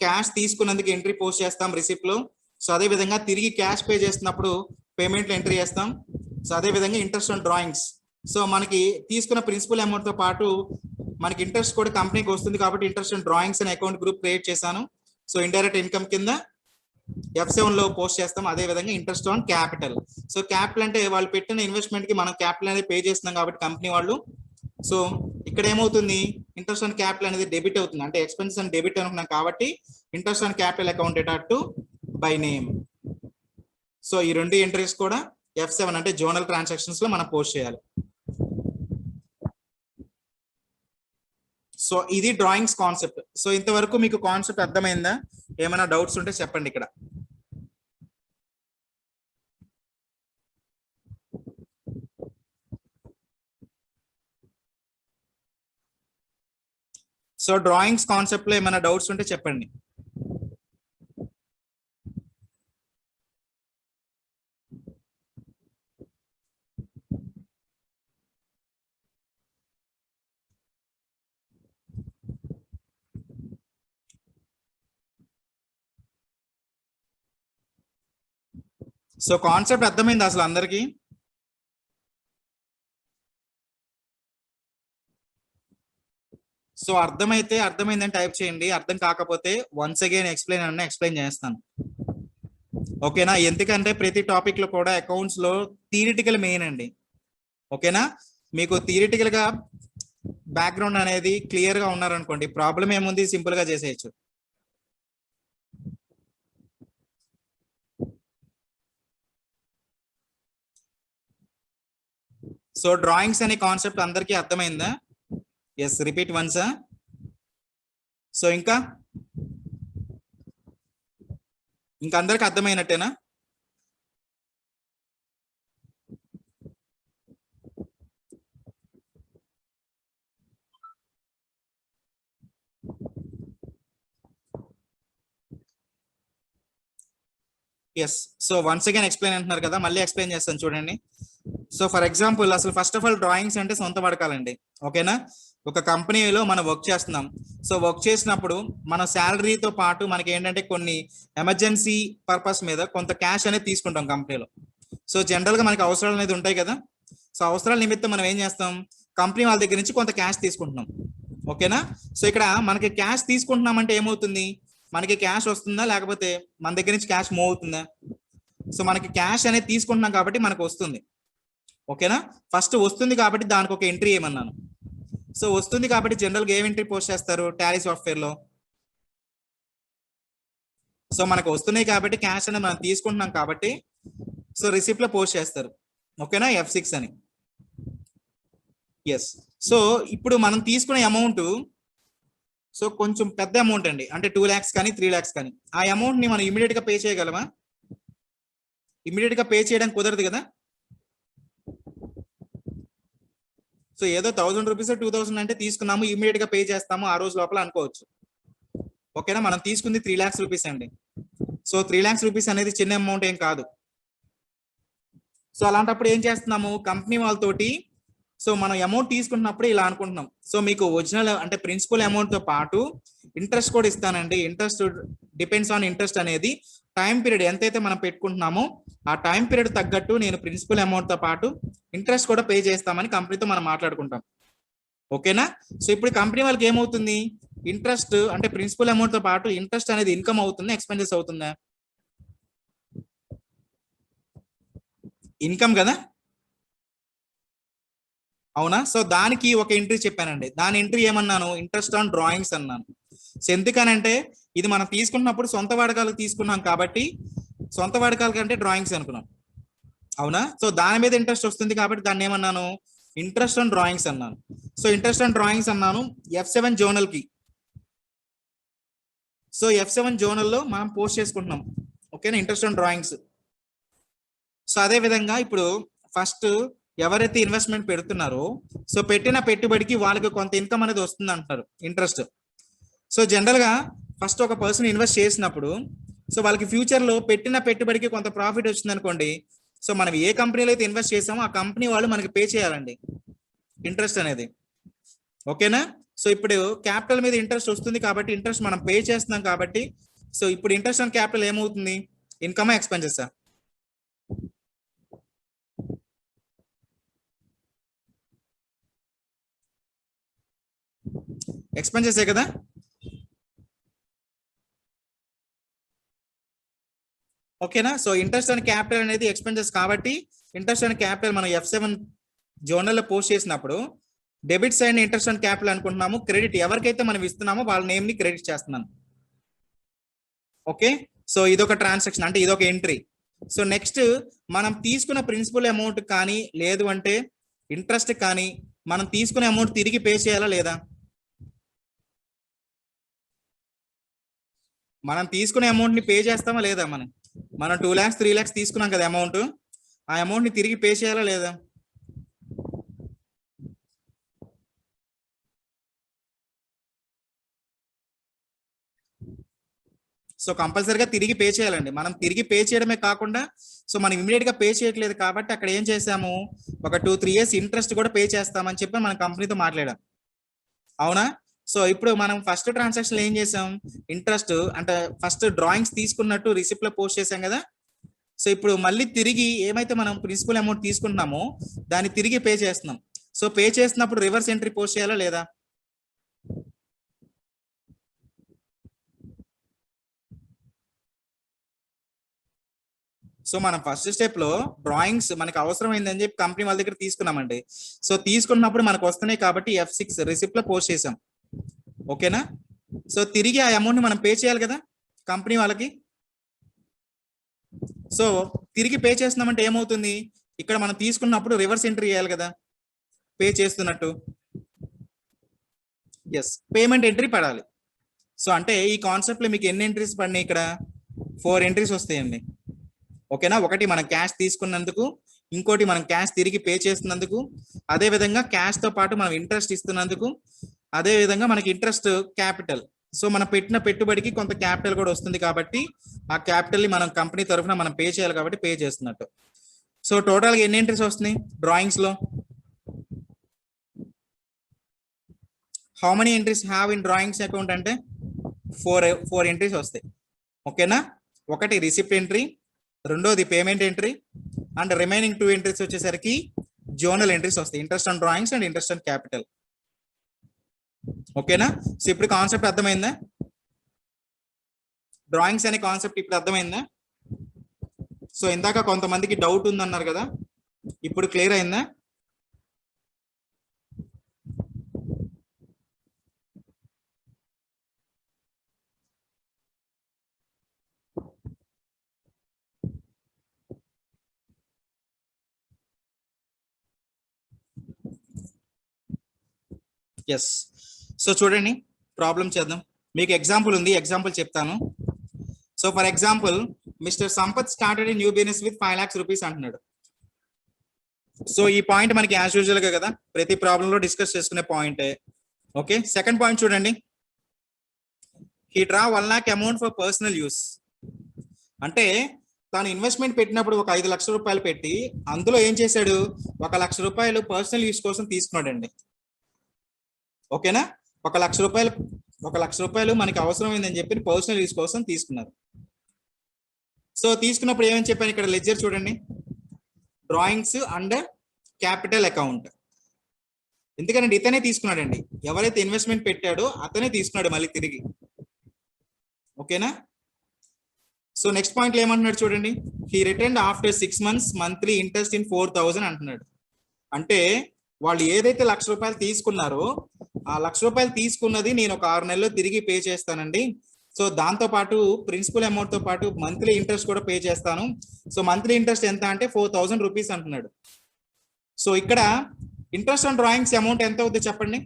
క్యాష్ తీసుకున్నందుకు ఎంట్రీ పోస్ట్ చేస్తాం రిసిప్ట్ లో. సో అదే విధంగా తిరిగి క్యాష్ పే చేస్తున్నప్పుడు పేమెంట్ ఎంట్రీ చేస్తాం. సో అదే విధంగా ఇంట్రెస్ట్ ఆన్ డ్రాయింగ్స్. సో మనకి తీసుకున్న ప్రిన్సిపల్ అమౌంట్ తో పాటు మనకి ఇంట్రెస్ట్ కూడా కంపెనీకి వస్తుంది కాబట్టి ఇంట్రెస్ట్ ఆన్ డ్రాయింగ్స్ అనే అకౌంట్ గ్రూప్ క్రియేట్ చేశాను. సో ఇండైరెక్ట్ ఇన్కమ్ కింద F7 లో పోస్ట్ చేస్తాం. అదే విధంగా interest on capital. So capital అంటే వాళ్ళు పెట్టిన ఇన్వెస్ట్మెంట్ కి మనం క్యాపిటల్ అనేది పే చేస్తున్నాం కాబట్టి కంపెనీ వాళ్ళు. సో ఇక్కడ ఏమవుతుంది, ఇంట్రెస్ట్ ఆన్ క్యాపిటల్ అనేది డెబిట్ అవుతుంది, అంటే ఎక్స్పెన్సెస్ అని డెబిట్ అనుకున్నాం కాబట్టి interest on capital accounted to buy name. So ఈ 2 ఎంట్రీస్ కూడా F7 అంటే జోనల్ ట్రాన్సాక్షన్స్ లో మనం పోస్ట్ చేయాలి. సో ఇది డ్రాయింగ్స్ కాన్సెప్ట్. సో ఇంతవరకు మీకు కాన్సెప్ట్ అర్థమైందా, ఏమైనా డౌట్స్ ఉంటే చెప్పండి ఇక్కడ. సో డ్రాయింగ్స్ కాన్సెప్ట్ లో ఏమైనా డౌట్స్ ఉంటే చెప్పండి. సో కాన్సెప్ట్ అర్థమైంది అసలు అందరికి. సో అర్థమైతే అర్థమైందని టైప్ చేయండి, అర్థం కాకపోతే వన్స్ అగైన్ ఎక్స్ప్లెయిన్ చేస్తాను, ఓకేనా. ఎందుకంటే ప్రతి టాపిక్ లో కూడా అకౌంట్స్ లో థియరిటికల్ మెయిన్ అండి, ఓకేనా. మీకు థియరిటికల్ గా బ్యాక్గ్రౌండ్ అనేది క్లియర్ గా ఉన్నారనుకోండి, ప్రాబ్లం ఏముంది, సింపుల్ గా చేసేయచ్చు. సో డ్రాయింగ్స్ అనే కాన్సెప్ట్ అందరికీ అర్థమైందా? Yes, repeat once. సో ఇంకా అందరికి అర్థమైనట్టేనా? Yes. So once again explain అంటున్నారు కదా, మళ్ళీ ఎక్స్ప్లెయిన్ చేస్తాను చూడండి. సో ఫర్ ఎగ్జాంపుల్ అసలు ఫస్ట్ ఆఫ్ ఆల్ డ్రాయింగ్స్ అంటే సొంత పడకాలండి, ఓకేనా. ఒక కంపెనీలో మనం వర్క్ చేస్తున్నాం. సో వర్క్ చేసినప్పుడు మన శాలరీతో పాటు మనకి ఏంటంటే కొన్ని ఎమర్జెన్సీ పర్పస్ మీద కొంత క్యాష్ అనేది తీసుకుంటాం కంపెనీలో. సో జనరల్ గా మనకి అవసరాలు అనేది ఉంటాయి కదా. సో అవసరాల నిమిత్తం మనం ఏం చేస్తాం, కంపెనీ వాళ్ళ దగ్గర నుంచి కొంత క్యాష్ తీసుకుంటున్నాం, ఓకేనా. సో ఇక్కడ మనకి క్యాష్ తీసుకుంటున్నాం అంటే ఏమవుతుంది, మనకి క్యాష్ వస్తుందా లేకపోతే మన దగ్గర నుంచి క్యాష్ మూవ్ అవుతుందా? సో మనకి క్యాష్ అనేది తీసుకుంటున్నాం కాబట్టి మనకు వస్తుంది, ఓకేనా. ఫస్ట్ వస్తుంది కాబట్టి దానికి ఒక ఎంట్రీ ఏమన్నాను. సో వస్తుంది కాబట్టి జనరల్గా ఏం ఎంట్రీ పోస్ట్ చేస్తారు టాలీ సాఫ్ట్వేర్ లో? సో మనకు వస్తున్నాయి కాబట్టి క్యాష్ అనేది మనం తీసుకుంటున్నాం కాబట్టి సో రిసిప్ట్ లో పోస్ట్ చేస్తారు. ఓకేనా, F6 అని. ఎస్. సో ఇప్పుడు మనం తీసుకునే అమౌంట్ సో కొంచెం పెద్ద అమౌంట్ అండి, అంటే 2 lakhs కానీ 3 lakhs కానీ. ఆ అమౌంట్ ని మనం ఇమీడియట్ గా పే చేయగలమా? ఇమీడియట్ గా పే చేయడం కుదరదు కదా. సో ఏదో 1000 రూపీస్ 2000 అంటే తీసుకున్నాము, ఇమీడియట్ గా పే చేస్తాము ఆ రోజు లోపల అనుకోవచ్చు. ఓకేనా, మనం తీసుకుంది 3 lakhs రూపీస్ అండి. సో 3 lakhs రూపీస్ అనేది చిన్న అమౌంట్ ఏం కాదు. సో అలాంటప్పుడు ఏం చేస్తున్నాము, కంపెనీ వాళ్ళతోటి సో మనం అమౌంట్ తీసుకుంటున్నప్పుడు ఇలా అనుకుంటున్నాం, సో మీకు ఒరిజినల్ అంటే ప్రిన్సిపల్ అమౌంట్ తో పాటు ఇంట్రెస్ట్ కూడా ఇస్తానండి. ఇంట్రెస్ట్ డిపెండ్స్ ఆన్ ఇంట్రెస్ట్ అనేది టైం పీరియడ్ ఎంతైతే మనం పెట్టుకుంటున్నామో ఆ టైం పీరియడ్ తగ్గట్టు నేను ప్రిన్సిపల్ అమౌంట్ తో పాటు ఇంట్రెస్ట్ కూడా పే చేస్తామని కంపెనీతో మనం మాట్లాడుకుంటాం. ఓకేనా. సో ఇప్పుడు కంపెనీ వాళ్ళకి ఏమవుతుంది, ఇంట్రెస్ట్ అంటే ప్రిన్సిపల్ అమౌంట్ తో పాటు ఇంట్రెస్ట్ అనేది ఇన్కమ్ అవుతుందా ఎక్స్పెన్సెస్ అవుతుందా? ఇన్కమ్ కదా, అవునా. సో దానికి ఒక ఎంట్రీ చెప్పానండి, దాని ఎంట్రీ ఏమన్నాను, ఇంట్రెస్ట్ ఆన్ డ్రాయింగ్స్ అన్నాను. సో ఎందుకనంటే ఇది మనం తీసుకున్నప్పుడు సొంత వాడకాలకు తీసుకున్నాం కాబట్టి సొంత వాడకాల కంటే డ్రాయింగ్స్ అనుకున్నాం, అవునా. సో దాని మీద ఇంట్రెస్ట్ వస్తుంది కాబట్టి దాన్ని ఏమన్నాను, ఇంట్రెస్ట్ ఆన్ డ్రాయింగ్స్ అన్నాను. సో ఇంట్రెస్ట్ ఆన్ డ్రాయింగ్స్ అన్నాను F7 జోనల్ కి. సో F7 జోనల్లో మనం పోస్ట్ చేసుకుంటున్నాం. ఓకేనా, ఇంట్రెస్ట్ ఆన్ డ్రాయింగ్స్. సో అదే విధంగా ఇప్పుడు ఫస్ట్ ఎవరైతే ఇన్వెస్ట్మెంట్ పెడుతున్నారో సో పెట్టిన పెట్టుబడికి వాళ్ళకి కొంత ఇన్కమ్ అనేది వస్తుంది అంటారు, ఇంట్రెస్ట్. సో జనరల్ గా ఫస్ట్ ఒక పర్సన్ ఇన్వెస్ట్ చేసినప్పుడు సో వాళ్ళకి ఫ్యూచర్ లో పెట్టిన పెట్టుబడికి కొంత ప్రాఫిట్ వచ్చింది అనుకోండి, సో మనం ఏ కంపెనీలో అయితే ఇన్వెస్ట్ చేసామో ఆ కంపెనీ వాళ్ళు మనకి పే చేయాలండి ఇంట్రెస్ట్ అనేది. ఓకేనా. సో ఇప్పుడు క్యాపిటల్ మీద ఇంట్రెస్ట్ వస్తుంది కాబట్టి ఇంట్రెస్ట్ మనం పే చేస్తున్నాం కాబట్టి సో ఇప్పుడు ఇంట్రెస్ట్ ఆన్ క్యాపిటల్ ఏమవుతుంది, ఇన్కమ్ ఎక్స్పెన్సెస్? ఎక్స్పెన్సెస్ కదా. ఓకేనా. సో ఇంట్రెస్ట్ ఆన్ క్యాపిటల్ అనేది ఎక్స్పెన్సెస్ కాబట్టి ఇంట్రెస్ట్ ఆన్ క్యాపిటల్ మనం F7 జోనల్ లో పోస్ట్ చేసినప్పుడు debit side interest on capital అనుకుంటున్నాము, క్రెడిట్ ఎవరికైతే మనం ఇస్తున్నామో వాళ్ళ నేమ్ ని క్రెడిట్ చేస్తున్నాను. ఓకే. సో ఇదొక ట్రాన్సాక్షన్ అంటే ఇదొక ఎంట్రీ. సో నెక్స్ట్ మనం తీసుకున్న ప్రిన్సిపల్ అమౌంట్ కానీ లేదు అంటే ఇంట్రెస్ట్ కానీ మనం తీసుకునే అమౌంట్ తిరిగి పే చేయాలా లేదా? మనం తీసుకునే అమౌంట్ ని పే చేస్తామా లేదా? మనం 2 lakhs 3 lakhs తీసుకున్నాం కదా అమౌంట్, ఆ అమౌంట్ ని తిరిగి పే చేయాలా లేదా? సో కంపల్సరీగా తిరిగి పే చేయాలండి. మనం తిరిగి పే చేయడమే కాకుండా సో మనం ఇమీడియట్ గా పే చేయట్లేదు కాబట్టి అక్కడ ఏం చేసాము, ఒక 2-3 years ఇంట్రెస్ట్ కూడా పే చేస్తామని చెప్పి మన కంపెనీతో మాట్లాడాం, అవునా. సో ఇప్పుడు మనం ఫస్ట్ ట్రాన్సాక్షన్ ఏం చేసాం, ఇంట్రెస్ట్ అంటే ఫస్ట్ డ్రాయింగ్స్ తీసుకున్నట్టు రిసిప్ట్ లో పోస్ట్ చేసాం కదా. సో ఇప్పుడు మళ్ళీ తిరిగి ఏమైతే మనం ప్రిన్సిపల్ అమౌంట్ తీసుకుంటున్నామో దాన్ని తిరిగి పే చేస్తున్నాం. సో పే చేసినప్పుడు రివర్స్ ఎంట్రీ పోస్ట్ చేయాలా లేదా? సో మనం ఫస్ట్ స్టెప్ లో డ్రాయింగ్స్ మనకు అవసరమైందని చెప్పి కంపెనీ వాళ్ళ దగ్గర తీసుకున్నామండి. సో తీసుకున్నప్పుడు మనకు వస్తున్నాయి కాబట్టి F6 రిసిప్ట్ లో పోస్ట్ చేసాం. ఓకేనా. సో తిరిగి ఆ అమౌంట్ ని మనం పే చేయాలి కదా కంపెనీ వాళ్ళకి. సో తిరిగి పే చేస్తున్నామంటే ఏమవుతుంది, ఇక్కడ మనం తీసుకున్నప్పుడు రివర్స్ ఎంట్రీ చేయాలి కదా పే చేస్తున్నట్టు. ఎస్, పేమెంట్ ఎంట్రీ పడాలి. సో అంటే ఈ కాన్సెప్ట్ లో మీకు ఎన్ని ఎంట్రీస్ పడినాయి, ఇక్కడ 4 ఎంట్రీస్ వస్తాయండి. ఓకేనా, ఒకటి మనం క్యాష్ తీసుకున్నందుకు, ఇంకోటి మనం క్యాష్ తిరిగి పే చేస్తున్నందుకు, అదే విధంగా క్యాష్ తో పాటు మనం ఇంట్రెస్ట్ ఇస్తున్నందుకు, అదే విధంగా మనకి ఇంట్రెస్ట్ క్యాపిటల్. సో మనం పెట్టిన పెట్టుబడికి కొంత క్యాపిటల్ కూడా వస్తుంది కాబట్టి ఆ క్యాపిటల్ ని మనం కంపెనీ తరఫున మనం పే చేయాలి కాబట్టి పే చేస్తున్నట్టు. సో టోటల్ గా ఎన్ని ఎంట్రీస్ వస్తున్నాయి డ్రాయింగ్స్ లో? How many entries have in drawings account అంటే 4 ఎంట్రీస్ వస్తాయి. ఓకేనా, ఒకటి రిసిప్ట్ ఎంట్రీ, రెండోది payment entry, and remaining 2 entries వచ్చేసరికి జోనల్ ఎంట్రీస్ వస్తాయి, interest on drawings and interest on capital. ఓకేనా. సో ఇప్పుడు కాన్సెప్ట్ అర్థమైందా, డ్రాయింగ్స్ అనే కాన్సెప్ట్ ఇప్పుడు అర్థమైందా? సో ఇందాక కొంతమందికి డౌట్ ఉందన్నారు కదా, ఇప్పుడు క్లియర్ అయిందా? ఎస్. సో చూడండి, ప్రాబ్లం చేద్దాం. మీకు ఎగ్జాంపుల్ ఉంది, ఎగ్జాంపుల్ చెప్తాను. So for example, mister Sampath started new business with 5 lakhs rupees అంటున్నాడు. సో ఈ పాయింట్ మనకి యాజ్ యూజువల్ గా కదా ప్రతి ప్రాబ్లం లో డిస్కస్ చేసుకునే పాయింటే. ఓకే, సెకండ్ పాయింట్ చూడండి. He draw 1 lakh amount for personal use. అంటే తాను ఇన్వెస్ట్మెంట్ పెట్టినప్పుడు ఒక 5 లక్షల రూపాయలు పెట్టి అందులో ఏం చేశాడు, 1 లక్ష రూపాయలు పర్సనల్ యూస్ కోసం తీసుకున్నాడండి. ఓకేనా, 1 లక్ష రూపాయలు, 1 లక్ష రూపాయలు మనకి అవసరమైందని చెప్పి పర్సనల్ యూస్ కోసం తీసుకున్నారు. సో తీసుకున్నప్పుడు ఏమని చెప్పాను ఇక్కడ, లెడ్జర్ చూడండి, డ్రాయింగ్స్ అండర్ క్యాపిటల్ అకౌంట్. ఎందుకంటే ఇతనే తీసుకున్నాడండి, ఎవరైతే ఇన్వెస్ట్మెంట్ పెట్టాడో అతనే తీసుకున్నాడు మళ్ళీ తిరిగి. ఓకేనా. సో నెక్స్ట్ పాయింట్ ఏమంటున్నాడు చూడండి, he returned after 6 months monthly interest in 4,000 అంటున్నాడు. అంటే వాళ్ళు ఏదైతే 1 లక్ష రూపాయలు తీసుకున్నారో ఆ 1 లక్ష రూపాయలు తీసుకున్నది నేను ఒక 6 నెలల్లో తిరిగి పే చేస్తానండి. సో దాంతో పాటు ప్రిన్సిపల్ అమౌంట్ తో పాటు మంత్లీ ఇంట్రెస్ట్ కూడా పే చేస్తాను. సో మంత్లీ ఇంట్రెస్ట్ ఎంత అంటే 4,000 రూపీస్ అంటున్నాడు. సో ఇక్కడ ఇంట్రెస్ట్ ఆన్ డ్రాయింగ్స్ అమౌంట్ ఎంత అవుతుంది చెప్పండి.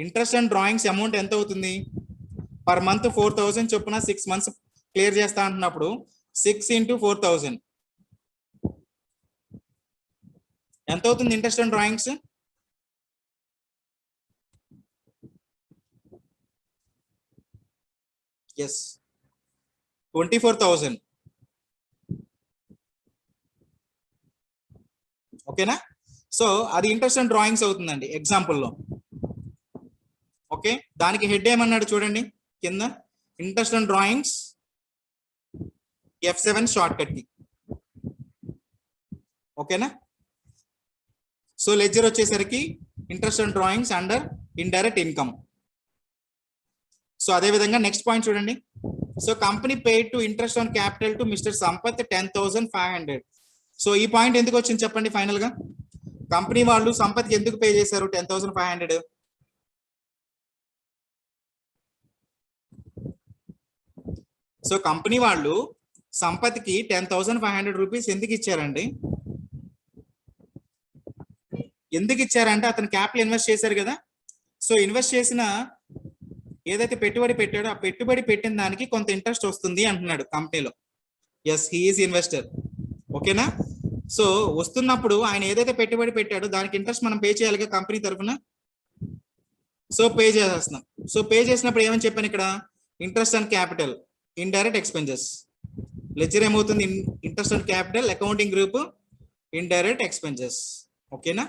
ఇంట్రెస్ట్ ఆన్ డ్రాయింగ్స్ అమౌంట్ ఎంత అవుతుంది, పర్ మంత్ 4,000 చొప్పున 6 months క్లియర్ చేస్తా అంటున్నప్పుడు 6 into 4,000 ఎంత అవుతుంది ఇంట్రెస్ట్ ఆన్ డ్రాయింగ్స్? ఎస్, 24,000. ఓకేనా. సో అది ఇంట్రెస్ట్ ఆన్ డ్రాయింగ్స్ అవుతుందండి ఎగ్జాంపుల్లో. ఓకే, దానికి హెడ్ ఏమన్నాడు చూడండి కింద, interest on drawings F7 short cut కి. ఓకేనా. సో లెడ్జర్ వచ్చేసరికి interest on drawings under indirect income. So అదే విధంగా నెక్స్ట్ పాయింట్ చూడండి. So company paid to interest on capital to mister Sampath 10,500. So ఈ పాయింట్ ఎందుకు వచ్చింది చెప్పండి ఫైనల్ గా, కంపెనీ వాళ్ళు సంపత్కి ఎందుకు పే చేశారు 10,500? సో కంపెనీ వాళ్ళు సంపత్కి 10,500 రూపీస్ ఎందుకు ఇచ్చారండి? ఎందుకు ఇచ్చారంటే అతను క్యాపిటల్ ఇన్వెస్ట్ చేశారు కదా. సో ఇన్వెస్ట్ చేసిన ఏదైతే పెట్టుబడి పెట్టాడో ఆ పెట్టుబడి పెట్టిన దానికి కొంత ఇంట్రెస్ట్ వస్తుంది అంటున్నాడు కంపెనీలో. Yes, he is investor. ఓకేనా. సో వస్తున్నప్పుడు ఆయన ఏదైతే పెట్టుబడి పెట్టాడో దానికి ఇంట్రెస్ట్ మనం పే చేయాలిగా కంపెనీ తరఫున. సో పే చేసేస్తున్నాం. సో పే చేసినప్పుడు ఏమని చెప్పాను ఇక్కడ, interest on capital indirect expenses. Ledger ఏమవుతుంది, interest on capital, accounting group indirect expenses. ఓకేనా.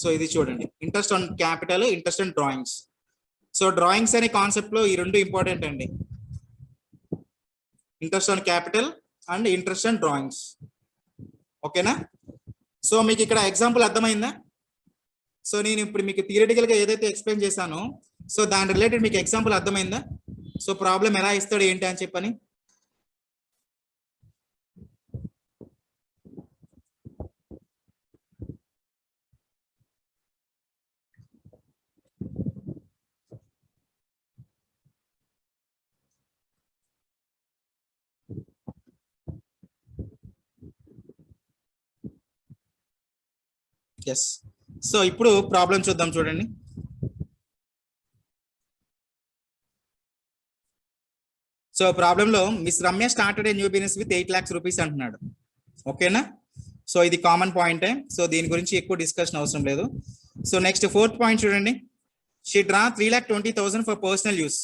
సో ఇది చూడండి, interest on capital, interest on drawings. So drawings అనే కాన్సెప్ట్ లో ఈ రెండు ఇంపార్టెంట్ అండి, interest on capital and interest on drawings. ఓకేనా. సో మీకు ఇక్కడ ఎగ్జాంపుల్ అర్థమైందా? సో నేను ఇప్పుడు మీకు థియరిటికల్ గా ఏదైతే ఎక్స్ప్లెయిన్ చేశానో సో దాని రిలేటెడ్ మీకు ఎగ్జాంపుల్ అర్థమైందా? సో ప్రాబ్లం ఎలా ఇస్తాడు ఏంటి అని చెప్పని. ఎస్. సో ఇప్పుడు ప్రాబ్లం చూద్దాం చూడండి. సో ప్రాబ్లంలో miss Ramya started a new business with 8 lakhs rupees అంటున్నాడు. ఓకేనా. సో ఇది కామన్ పాయింటే, సో దీని గురించి ఎక్కువ డిస్కషన్ అవసరం లేదు. సో నెక్స్ట్ 4th పాయింట్ చూడండి, she draw 3,20,000 for personal use.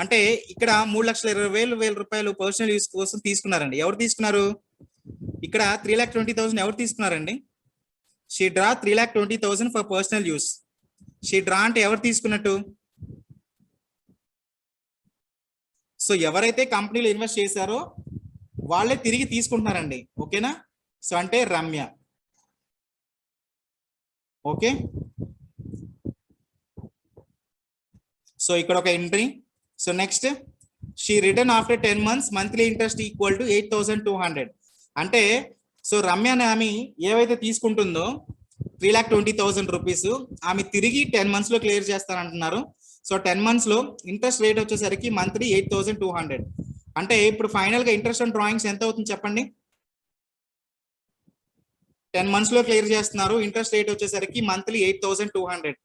అంటే ఇక్కడ 3,20,000 రూపాయలు పర్సనల్ యూస్ కోసం తీసుకున్నారండి. ఎవరు తీసుకున్నారు ఇక్కడ? 3,20,000 ఎవరు తీసుకున్నారండి? She draw 3,20,000 for personal use. She draw అంటే ఎవరు తీసుకున్నట్టు? సో ఎవరైతే కంపెనీలో ఇన్వెస్ట్ చేశారో వాళ్ళే తిరిగి తీసుకుంటున్నారండి. ఓకేనా. సో అంటే రమ్య. ఓకే. సో ఇక్కడ ఒక entry. So next, she return after 10 months monthly interest equal to 8,200. అంటే సో రమ్య అనే ఆమె ఏవైతే తీసుకుంటుందో 3,20,000 రూపీస్ ఆమె తిరిగి 10 months లో క్లియర్ చేస్తానంటున్నారు. సో 10 months లో ఇంట్రెస్ట్ రేట్ వచ్చేసరికి మంత్లీ 8,200. అంటే ఇప్పుడు ఫైనల్ గా ఇంట్రెస్ట్ ఆన్ డ్రాయింగ్స్ ఎంత అవుతుంది చెప్పండి? 10 months లో క్లియర్ చేస్తున్నారు. ఇంట్రెస్ట్ రేట్ వచ్చేసరికి మంత్లీ 8,200.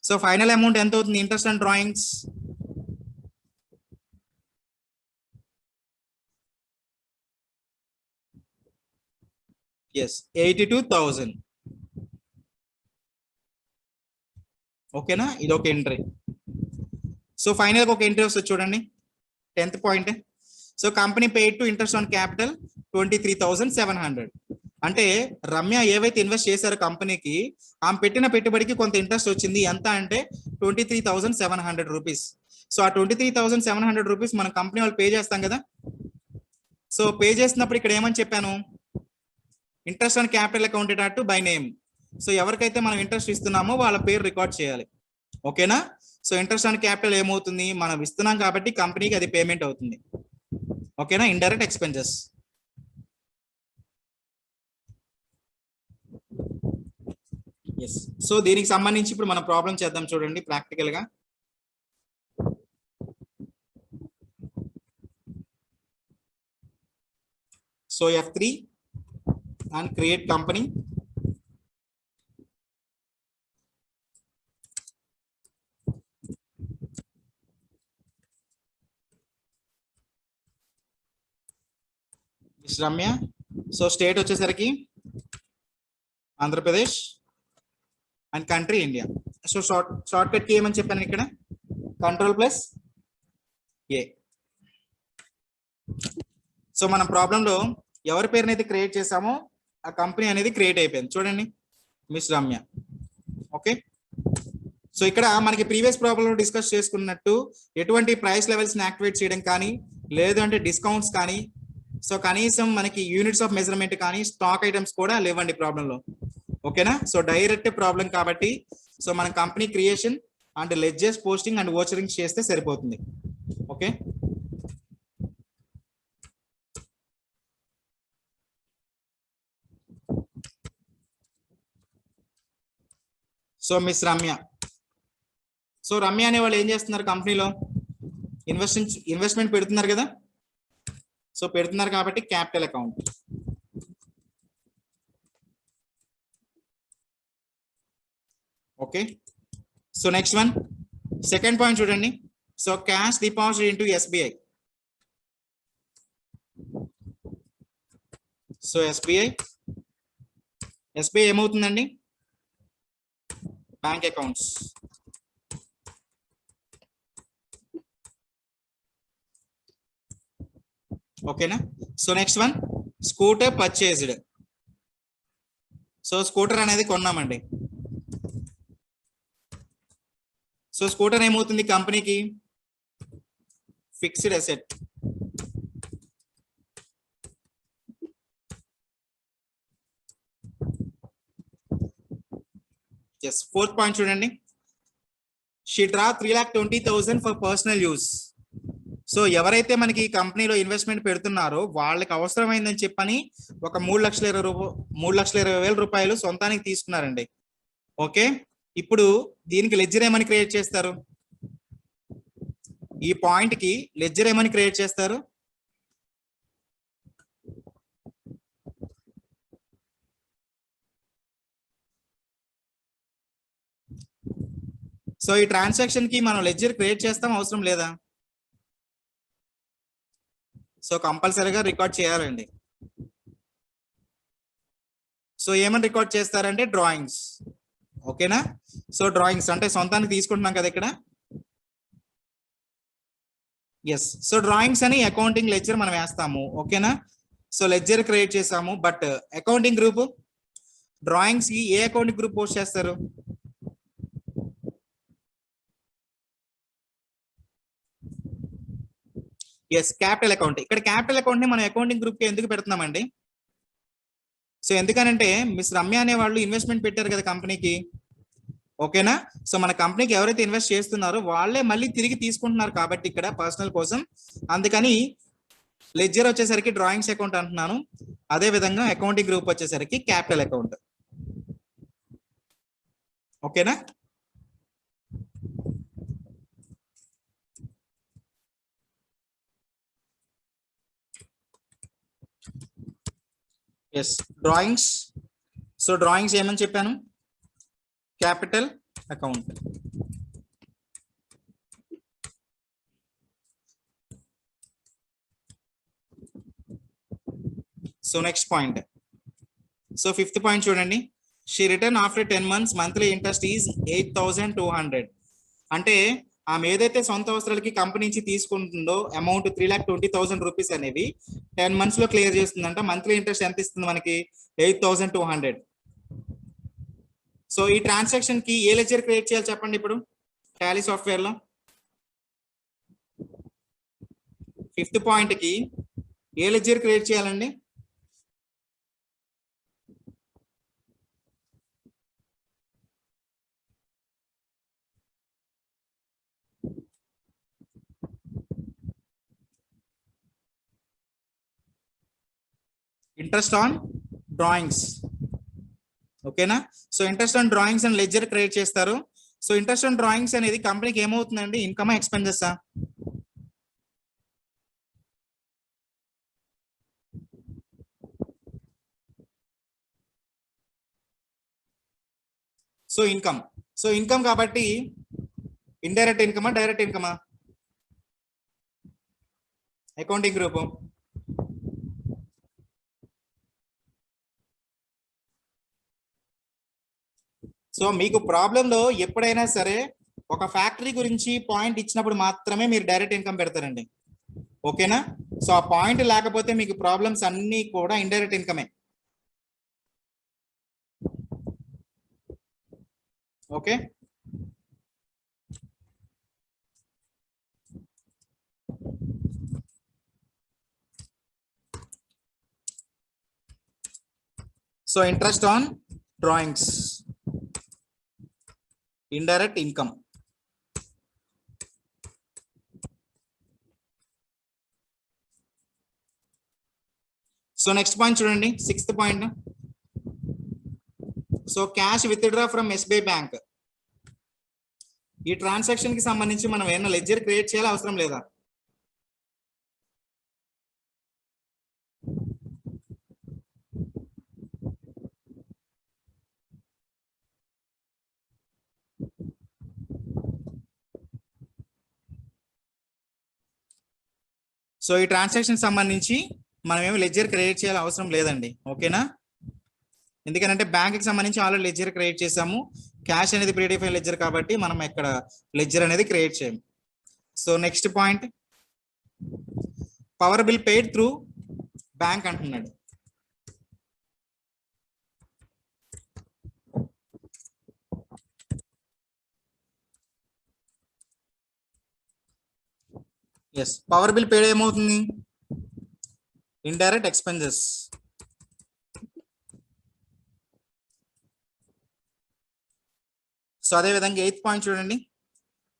సో ఫైనల్ అమౌంట్ ఎంత అవుతుంది ఇంట్రెస్ట్ అండ్ డ్రాయింగ్స్? ఎస్ 82,000. ఓకేనా, ఇది ఒక ఎంట్రీ. సో ఫైనల్ ఒక ఎంట్రీ వస్తుంది చూడండి, 10th point. So company paid to interest on capital 23,700. అంటే రమ్య ఏవైతే ఇన్వెస్ట్ చేశారో కంపెనీకి, ఆమె పెట్టిన పెట్టుబడికి కొంత ఇంట్రెస్ట్ వచ్చింది. ఎంత అంటే 23,700 రూపీస్. సో ఆ 23,700 రూపీస్ మనం కంపెనీ వాళ్ళు పే చేస్తాం కదా. సో పే చేసినప్పుడు ఇక్కడ ఏమని చెప్పాను, interest on capital accounted at by name. So ఎవరికైతే మనం ఇంట్రెస్ట్ ఇస్తున్నామో వాళ్ళ పేరు రికార్డ్ చేయాలి. ఓకేనా. సో ఇంట్రెస్ట్ ఆన్ క్యాపిటల్ ఏమవుతుంది, మనం ఇస్తున్నాం కాబట్టి కంపెనీకి అది పేమెంట్ అవుతుంది. ఓకేనా, ఇండైరెక్ట్ ఎక్స్పెన్సెస్. ఎస్. సో దీనికి సంబంధించి ఇప్పుడు మనం ప్రాబ్లం చేద్దాం చూడండి ప్రాక్టికల్ గా. So F3 and create company. Miss Ramya. So state వచ్చేసరికి Andhra Pradesh and country India. So short cut కి ఏమని చెప్పాను ఇక్కడ, Ctrl+A. సో మనం ప్రాబ్లంలో ఎవరి పేరునైతే క్రియేట్ చేసామో ఆ కంపెనీ అనేది క్రియేట్ అయిపోయింది చూడండి, మిస్ రమ్య. ఓకే. సో ఇక్కడ మనకి ప్రీవియస్ ప్రాబ్లంలో డిస్కస్ చేసుకున్నట్టు ఎటువంటి ప్రైస్ లెవెల్స్ ని యాక్టివేట్ చేయడం కానీ, లేదు అంటే డిస్కౌంట్స్ కానీ, సో కనీసం మనకి యూనిట్స్ ఆఫ్ మెజర్మెంట్ కానీ, స్టాక్ ఐటమ్స్ కూడా లేవండి ప్రాబ్లంలో. ఓకేనా. సో డైరెక్ట్ ప్రాబ్లం కాబట్టి సో మన company creation and ledgers posting and vouchering చేస్తే సరిపోతుంది. Okay. So miss Ramya. So Ramya అనే వాళ్ళు ఏం చేస్తున్నారు కంపెనీలో, ఇన్వెస్ట్మెంట్ పెడుతున్నారు కదా. సో పెడుతున్నారు కాబట్టి capital account. Okay. So next one, second point చూడండి. So cash deposit into SBI. So SBI ఏమవుతుందండి, బ్యాంక్ అకౌంట్స్. ఓకేనా. So next one, scooter purchased. So scooter అనేది కొన్నామండి. సో స్కూటర్ ఏమవుతుంది కంపెనీకి, fixed asset. Yes. Fourth point చూడండి, she draw 3,20,000 for personal use. So ఎవరైతే మనకి కంపెనీలో ఇన్వెస్ట్మెంట్ పెడుతున్నారో వాళ్ళకి అవసరమైందని చెప్పని ఒక 3,20,000 రూపాయలు సొంతానికి తీసుకున్నారండి. ఓకే. ఇప్పుడు దీనికి లెడ్జర్ ఏమని క్రియేట్ చేస్తారు, ఈ పాయింట్ కి లెడ్జర్ ఏమని క్రియేట్ చేస్తారు, సో ఈ ట్రాన్సాక్షన్ కి మనం లెడ్జర్ క్రియేట్ చేస్తాం అవసరం లేదా, సో కంపల్సరీగా రికార్డ్ చేయాలండి. సో ఏమని రికార్డ్ చేస్తారంటే డ్రాయింగ్స్. ఓకేనా. సో డ్రాయింగ్స్ అంటే సొంతానికి తీసుకుంటున్నాం కదా ఇక్కడ. ఎస్. సో డ్రాయింగ్స్ అని అకౌంటింగ్ లెడ్జర్ మనం వేస్తాము. ఓకేనా. సో లెడ్జర్ క్రియేట్ చేసాము, బట్ అకౌంటింగ్ గ్రూప్ డ్రాయింగ్స్ కి ఏ అకౌంటింగ్ గ్రూప్ పోస్ట్ చేస్తారు, ఎస్ క్యాపిటల్ అకౌంట్. ఇక్కడ క్యాపిటల్ అకౌంట్ ని మనం అకౌంటింగ్ గ్రూప్ కి ఎందుకు పెడుతున్నామండి, సో ఎందుకనంటే మిస్ రమ్య అనే వాళ్ళు ఇన్వెస్ట్మెంట్ పెట్టారు కదా కంపెనీకి. ఓకేనా. సో మన కంపెనీకి ఎవరైతే ఇన్వెస్ట్ చేస్తున్నారో వాళ్ళే మళ్ళీ తిరిగి తీసుకుంటున్నారు కాబట్టి ఇక్కడ పర్సనల్ కోసం, అందుకని లెడ్జర్ వచ్చేసరికి డ్రాయింగ్స్ అకౌంట్ అంటున్నాను. అదే విధంగా అకౌంటింగ్ గ్రూప్ వచ్చేసరికి క్యాపిటల్ అకౌంట్. ఓకేనా. ఎస్. డ్రాయింగ్స్ సో డ్రాయింగ్స్ ఏమని చెప్పాను, capital account. So next point, so fifth point చూడండి, she return after 10 months monthly interest is 8,200. అంటే ఆమె ఏదైతే సొంత అవసరాలకి కంపెనీ నుంచి తీసుకుంటుందో అమౌంట్ 3,20,000 రూపీస్ అనేవి 10 months లో క్లియర్ చేస్తుందంట. మంత్లీ ఇంట్రెస్ట్ ఎంత ఇస్తుంది మనకి, 8,200. సో ఈ ట్రాన్సాక్షన్ కి ఏ లెడ్జర్ క్రియేట్ చేయాలి చెప్పండి ఇప్పుడు టాలీ సాఫ్ట్వేర్ లో. ఫిఫ్త్ పాయింట్ కి ఏ లెడ్జర్ క్రియేట్ చేయాలండి, ఇంట్రెస్ట్ ఆన్ డ్రాయింగ్స్. ఓకేనా, so interest on drawings and ledger create చేస్తారు. సో ఇంట్రెస్ట్ ఆన్ డ్రాయింగ్స్ అనేది కంపెనీకి ఏమవుతుందండి, ఇన్కమా ఎక్స్పెన్సెసా? So income. సో ఇన్కమ్ కాబట్టి ఇండైరెక్ట్ ఇన్కమా డైరెక్ట్ ఇన్కమా, అకౌంటింగ్ గ్రూప్. సో మీకు ప్రాబ్లంలో ఎప్పుడైనా సరే ఒక ఫ్యాక్టరీ గురించి పాయింట్ ఇచ్చినప్పుడు మాత్రమే మీరు డైరెక్ట్ ఇన్కమ్ పెడతారండి. ఓకేనా, సో ఆ పాయింట్ లేకపోతే మీకు ప్రాబ్లమ్స్ అన్ని కూడా ఇండైరెక్ట్ ఇన్కమే. Okay, so interest on drawings, indirect income. So next point చూడండి, sixth point. So cash withdraw from SBI bank. ఈ ట్రాన్సాక్షన్ కి సంబంధించి మనం ఏమైనా లెడ్జర్ క్రియేట్ చేయాలి, అవసరం లేదా? సో ఈ ట్రాన్సాక్షన్ సంబంధించి మనం ఏమి లెడ్జర్ క్రియేట్ చేయాలి, అవసరం లేదండి. ఓకేనా, ఎందుకంటే బ్యాంక్ కి సంబంధించి ఆల్రెడీ లెడ్జర్ క్రియేట్ చేసాము. క్యాష్ అనేది ప్రీడిఫైన్ లెడ్జర్ కాబట్టి మనం ఇక్కడ లెడ్జర్ అనేది క్రియేట్ చేయము. So next point, power bill paid through bank అంటున్నాడు. ఎస్, పవర్ బిల్ పేడ్ ఏమవుతుంది, ఇండైరెక్ట్ ఎక్స్పెన్సెస్. సో అదే విధంగా ఎయిత్ పాయింట్ చూడండి,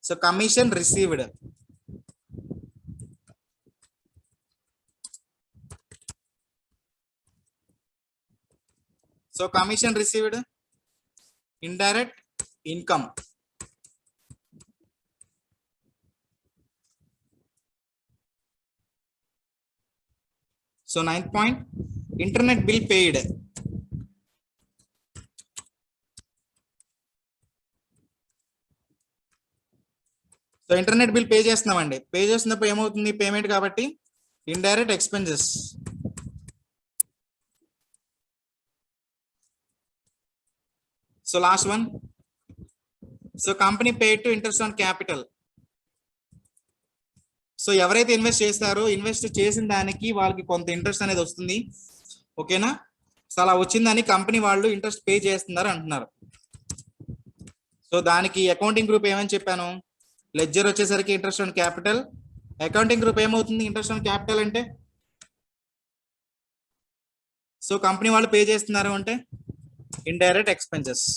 so commission received. So commission received indirect income. So ninth point, internet bill paid. So internet bill pay చేస్తున్నామండి, పే చేస్తున్నప్పుడు ఏమవుతుంది, పేమెంట్ కాబట్టి indirect expenses. So last one, so company paid to interest on capital. So ఎవరైతే ఇన్వెస్ట్ చేస్తారో ఇన్వెస్ట్ చేసిన దానికి వాళ్ళకి కొంత ఇంట్రెస్ట్ అనేది వస్తుంది. ఓకేనా, సో అలా వచ్చిందని కంపెనీ వాళ్ళు ఇంట్రెస్ట్ పే చేస్తున్నారు అంటున్నారు. సో దానికి అకౌంటింగ్ గ్రూప్ ఏమని చెప్పాను, లెడ్జర్ వచ్చేసరికి interest on capital. Accounting group ఏమవుతుంది, ఇంట్రెస్ట్ ఆన్ క్యాపిటల్ అంటే సో కంపెనీ వాళ్ళు పే చేస్తున్నారు అంటే ఇండైరెక్ట్ ఎక్స్పెన్సెస్.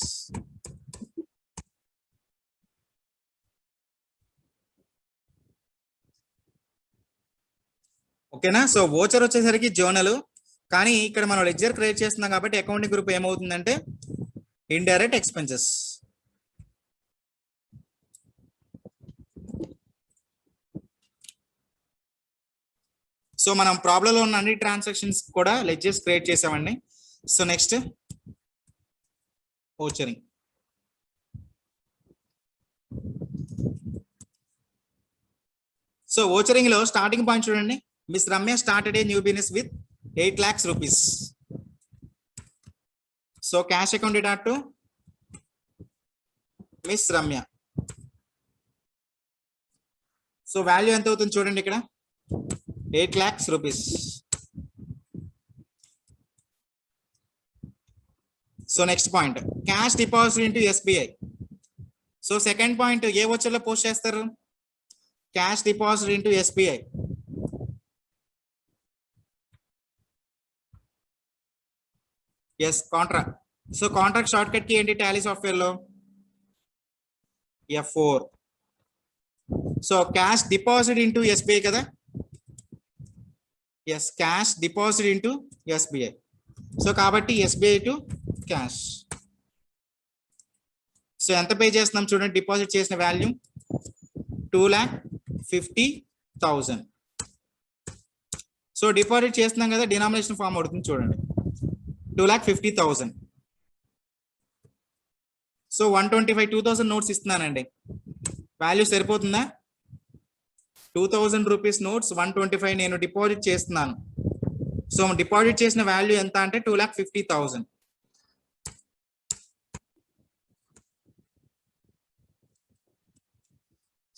ఓకేనా, సో వోచర్ వచ్చేసరికి జర్నల్, కానీ ఇక్కడ మనం లెడ్జర్ క్రియేట్ చేస్తున్నాం కాబట్టి అకౌంటింగ్ గ్రూప్ ఏమవుతుందంటే ఇండైరెక్ట్ ఎక్స్పెన్సెస్. సో మనం ప్రాబ్లంలో ఉన్న అన్ని ట్రాన్సాక్షన్స్ కూడా లెడ్జర్స్ క్రియేట్ చేసామండి. So next vouchering. So vouchering లో స్టార్టింగ్ పాయింట్ చూడండి. Miss Ramya started a new business with 8 lakhs rupees. So cash account data to miss Ramya. So value ఎంత అవుతుంది చూడండి ఇక్కడ, 8 lakhs rupees. So next point cash deposit into SBI. So second point ఏ వచ్చర్లో పోస్ట్ చేస్తారు, cash deposit into SBI. Yes contract. So contract short cut కి ఏంటి టాలీ సాఫ్ట్వేర్ లో F4. So cash deposit into SBI కదా, yes cash deposit into SBI. So కాబట్టి ఎస్బీఐ టు క్యాష్. సో ఎంత పే చేస్తున్నాం చూడండి, డిపాజిట్ చేసిన వాల్యూ 2,50,000. సో డిపాజిట్ చేస్తున్నాం కదా, డినామినేషన్ ఫామ్ అవుతుంది చూడండి, 2,50,000. సో 125 నోట్స్ ఇస్తున్నానండి, వాల్యూ సరిపోతుందా? 2,000 రూపీస్ నోట్స్ 125 నేను డిపాజిట్ చేస్తున్నాను. సో డిపాజిట్ చేసిన వాల్యూ ఎంత అంటే 2,50,000.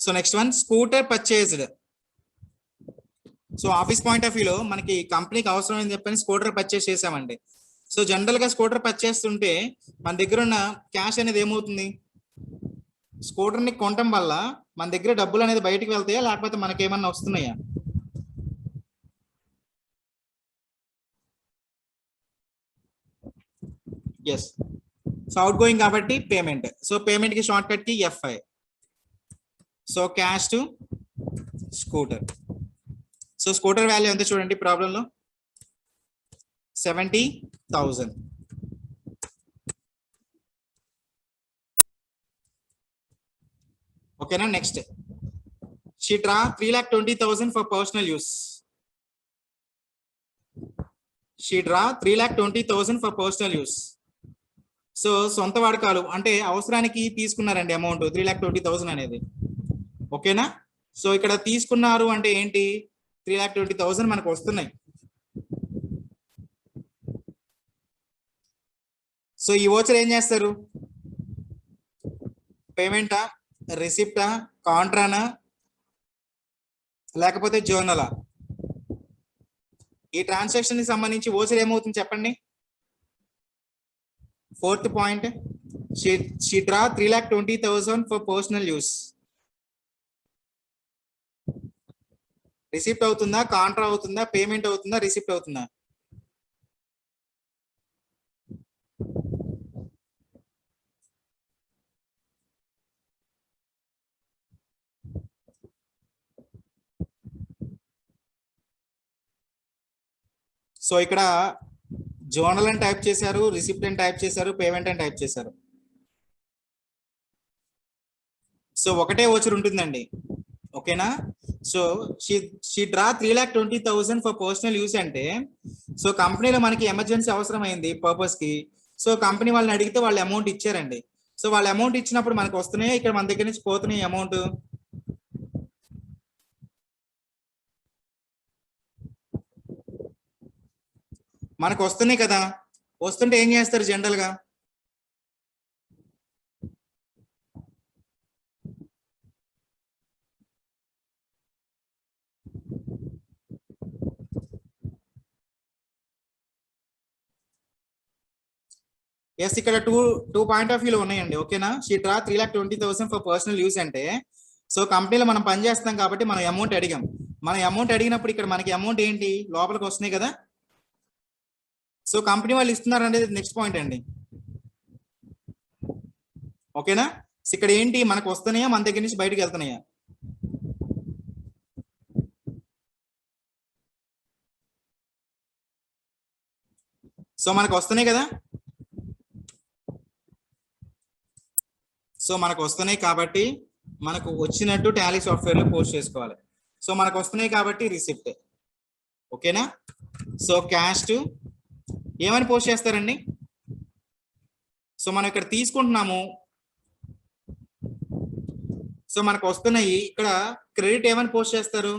So next one scooter purchased. So office point of వ్యూలో మనకి కంపెనీకి అవసరం అని చెప్పని స్కూటర్ పర్చేస్ చేసామండి. సో జనరల్ గా స్కూటర్ పర్చేస్ ఉంటే మన దగ్గర ఉన్న క్యాష్ అనేది ఏమవుతుంది, స్కూటర్ ని కొనటం వల్ల మన దగ్గర డబ్బులు అనేది బయటకు వెళ్తాయా లేకపోతే మనకేమన్నా వస్తున్నాయా? ఎస్. సో అవుట్ గోయింగ్ కాబట్టి పేమెంట్. సో పేమెంట్ కి షార్ట్ కట్ కి FI. So cash to scooter. So scooter value ఎంత చూడండి ప్రాబ్లంలో, 70,000. ఓకేనా. Next she draw 3,20,000 for personal use. She draw 3,20,000 for personal use. So సొంత వాడకాలు అంటే అవసరానికి తీసుకున్నారండి అమౌంట్ 3,20,000 అనేది. ఓకేనా. సో ఇక్కడ తీసుకున్నారు అంటే ఏంటి, 3,20,000 మనకు వస్తున్నాయి. సో ఈ ఓచర్ ఏం చేస్తారు, పేమెంటా, రిసిప్టా, కాంట్రానా లేకపోతే జర్నలా? ఈ ట్రాన్సాక్షన్ కి సంబంధించి ఓచర్ ఏమవుతుంది చెప్పండి. Fourth point she draw 3,20,000 for personal use. Receipt అవుతుందా, కాంట్రా అవుతుందా, పేమెంట్ అవుతుందా, రిసిప్ట్ అవుతుందా? సో ఇక్కడ జర్నల్ అని టైప్ చేశారు, రిసిప్ట్ అని టైప్ చేశారు, పేమెంట్ అని టైప్ చేశారు. సో ఒకటే ఓచర్ ఉంటుందండి. ఓకేనా. So she draw 3,20,000 for personal use అంటే సో కంపెనీలో మనకి ఎమర్జెన్సీ అవసరమైంది పర్పస్ కి. సో కంపెనీ వాళ్ళని అడిగితే వాళ్ళు అమౌంట్ ఇచ్చారండి. సో వాళ్ళు అమౌంట్ ఇచ్చినప్పుడు మనకు వస్తున్నాయి, ఇక్కడ మన దగ్గర నుంచి పోతున్నాయి అమౌంట్. మనకు వస్తున్నాయి కదా, వస్తుంటే ఏం చేస్తారు జనరల్ గా, ఎస్ ఇక్కడ టూ పాయింట్ ఆఫ్ వ్యూలో ఉన్నాయండి. ఓకేనా. She draw 3,20,000 for personal use అంటే సో కంపెనీలో మనం పని చేస్తాం కాబట్టి మనం అమౌంట్ అడిగాం. మనం అమౌంట్ అడిగినప్పుడు ఇక్కడ మనకి అమౌంట్ ఏంటి లోపలికి వస్తున్నాయి కదా. సో కంపెనీ వాళ్ళు ఇస్తున్నారు అనేది నెక్స్ట్ పాయింట్ అండి. ఓకేనా. ఇక్కడ ఏంటి మనకు వస్తున్నాయా, మన దగ్గర నుంచి బయటకు వెళ్తున్నాయా? సో మనకు వస్తున్నాయి కదా. సో మనకు వస్తున్నాయి కాబట్టి మనకు వచ్చినట్టు టాలీ సాఫ్ట్వేర్ లో పోస్ట్ చేసుకోవాలి. సో మనకు వస్తున్నాయి కాబట్టి రిసిప్ట్. ఓకేనా. సో క్యాష్ టు ఏమని పోస్ట్ చేస్తారండి, సో మనం ఇక్కడ తీసుకుంటున్నాము, సో మనకు వస్తున్నాయి. ఇక్కడ క్రెడిట్ ఏమని పోస్ట్ చేస్తారు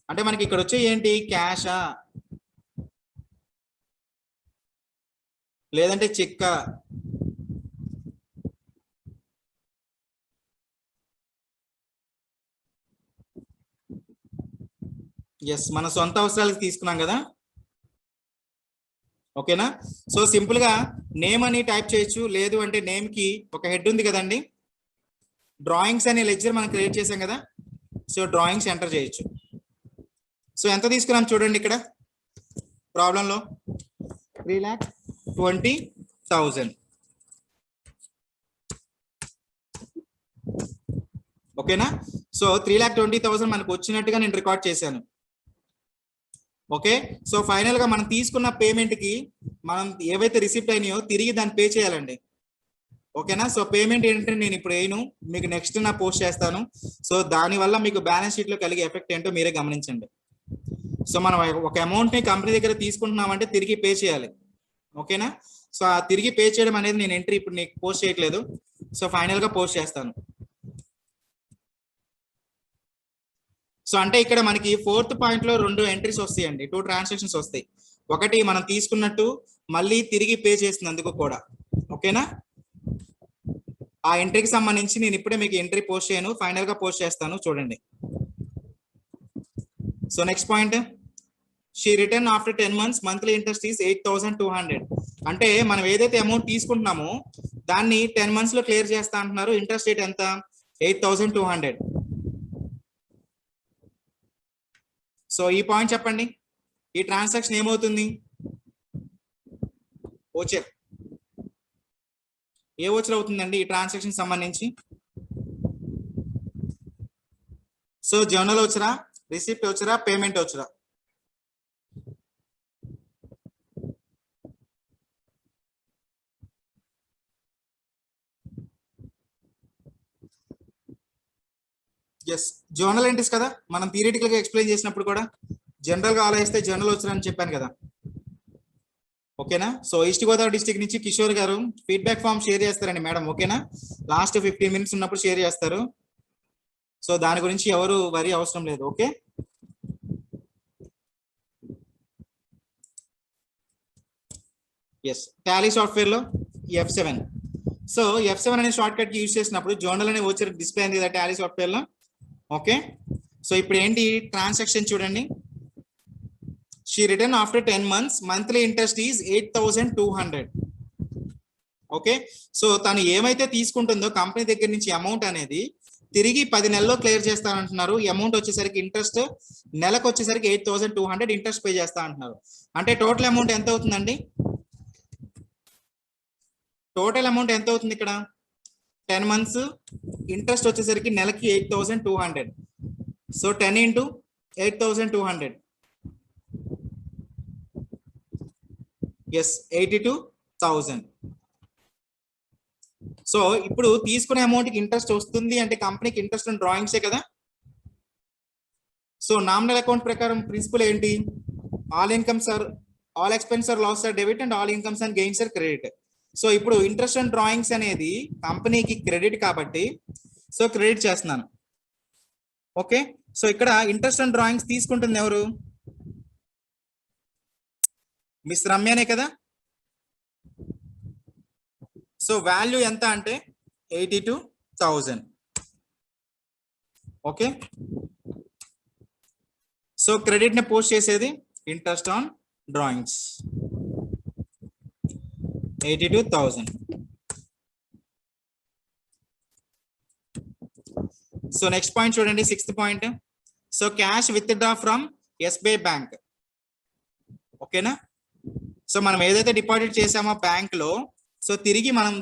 అంటే మనకి ఇక్కడ వచ్చే ఏంటి, క్యాషా లేదంటే చెక్కా? ఎస్, మన సొంత అవసరాలకు తీసుకున్నాం కదా, ఓకేనా. సో సింపుల్ గా నేమ్ అని టైప్ చేయొచ్చు, లేదు అంటే నేమ్ కి ఒక హెడ్ ఉంది కదండి, డ్రాయింగ్స్ అనే లెక్చర్ మనం క్రియేట్ చేసాం కదా, సో డ్రాయింగ్స్ ఎంటర్ చేయొచ్చు. సో ఎంత తీసుకున్నాం చూడండి ఇక్కడ ప్రాబ్లంలో, 3,20,000. ఓకేనా. సో 3,20,000 మనకు వచ్చినట్టుగా నేను రికార్డ్ చేశాను. ఓకే. సో ఫైనల్ గా మనం తీసుకున్న పేమెంట్ కి మనం ఏవైతే రిసిప్ట్ అయినాయో తిరిగి దాన్ని పే చేయాలండి. ఓకేనా. సో పేమెంట్ ఏంటంటే నేను ఇప్పుడు వేయను, మీకు నెక్స్ట్ నా పోస్ట్ చేస్తాను. సో దానివల్ల మీకు బ్యాలెన్స్ షీట్ లో కలిగే ఎఫెక్ట్ ఏంటో మీరే గమనించండి. సో మనం ఒక అమౌంట్ ని కంపెనీ దగ్గర తీసుకుంటున్నామంటే తిరిగి పే చేయాలి. ఓకేనా. సో ఆ తిరిగి పే చేయడం అనేది నేను ఎంట్రీ ఇప్పుడు నీకు పోస్ట్ చేయట్లేదు, సో ఫైనల్ గా పోస్ట్ చేస్తాను. సో అంటే ఇక్కడ మనకి 4th పాయింట్ లో 2 ఎంట్రీస్ వస్తాయండి, 2 ట్రాన్సాక్షన్స్ వస్తాయి. ఒకటి మనం తీసుకున్నట్టు, మళ్ళీ తిరిగి పే చేసినందుకు కూడా. ఓకేనా. ఆ ఎంట్రీకి సంబంధించి నేను ఇప్పుడే మీకు ఎంట్రీ పోస్ట్ చేయను, ఫైనల్ గా పోస్ట్ చేస్తాను చూడండి. So next point, she return after 10 months, monthly interest is 8,200. అంటే మనం ఏదైతే అమౌంట్ తీసుకుంటున్నామో దాన్ని 10 months లో క్లియర్ చేస్తా అంటున్నారు. ఇంట్రెస్ట్ రేట్ ఎంత, 8,200. సో ఈ పాయింట్ చెప్పండి, ఈ ట్రాన్సాక్షన్ ఏమవుతుంది, ఓచర్, ఏ ఓచర్ అవుతుందండి ఈ ట్రాన్సాక్షన్ సంబంధించి? సో జర్నల్ ఓచరా, రిసిప్ట్ ఓచరా, పేమెంట్ ఓచరా? ఎస్, జర్నల్ ఎంట్రీస్ కదా, మనం థియరిటికల్ గా ఎక్స్ప్లెయిన్ చేసినప్పుడు కూడా జనరల్ గా ఆలోచిస్తే జర్నల్ ఓచర్ అని చెప్పాను కదా. ఓకేనా. సో ఈస్ట్ గోదావరి డిస్ట్రిక్ట్ నుంచి కిషోర్ గారు ఫీడ్బ్యాక్ ఫామ్ షేర్ చేస్తారండి మేడం. ఓకేనా, లాస్ట్ 15 minutes ఉన్నప్పుడు షేర్ చేస్తారు. సో దాని గురించి ఎవరు వరి అవసరం లేదు. ఓకే. ఎస్, టాలీ సాఫ్ట్వేర్ లో F7. సో F7 అనే షార్ట్ కట్ యూజ్ చేసినప్పుడు జర్నల్ అనే ఓచర్ డిస్ప్లే అయింది కదా టాలీ సాఫ్ట్వేర్ లో. ఓకే. సో ఇప్పుడు ఏంటి ట్రాన్సాక్షన్ చూడండి, she return after 10 months, monthly interest is 8,200. Okay. So తను ఏమైతే తీసుకుంటుందో కంపెనీ దగ్గర నుంచి అమౌంట్ అనేది తిరిగి 10 నెలల్లో క్లియర్ చేస్తానంటున్నారు. ఈ అమౌంట్ వచ్చేసరికి ఇంట్రెస్ట్ నెలకు వచ్చేసరికి 8,200 ఇంట్రెస్ట్ పే చేస్తా అంటున్నారు. అంటే టోటల్ అమౌంట్ ఎంత అవుతుందండి, టోటల్ అమౌంట్ ఎంత అవుతుంది ఇక్కడ, 10 months ఇంట్రెస్ట్ వచ్చేసరికి నెలకి 8,200. So 10 into 8,200, yes 82,000. సో ఇప్పుడు తీసుకునే అమౌంట్ కి ఇంట్రెస్ట్ వస్తుంది అంటే కంపెనీకి ఇంట్రెస్ట్ డ్రాయింగ్సే కదా. సో నామినల్ అకౌంట్ ప్రకారం ప్రిన్సిపల్ ఏంటి, all incomes are, all expense are loss are debit and all incomes and gains are credit. So ఇప్పుడు ఇంట్రెస్ట్ అండ్ డ్రాయింగ్స్ అనేది కంపెనీకి క్రెడిట్ కాబట్టి సో క్రెడిట్ చేస్తున్నాను. ఓకే. సో ఇక్కడ ఇంట్రెస్ట్ అండ్ డ్రాయింగ్స్ తీసుకుంటుంది ఎవరు, మిస్ రమ్యనే కదా. సో వాల్యూ ఎంత అంటే 82,000. ఓకే. సో క్రెడిట్ ని పోస్ట్ చేసేది interest on drawings 82,000. So next point చూడండి, 6th point. So cash withdraw from SBI bank. ఓకేనా. సో మనం ఏదైతే డిపాజిట్ చేసామో బ్యాంక్ లో, సో తిరిగి మనం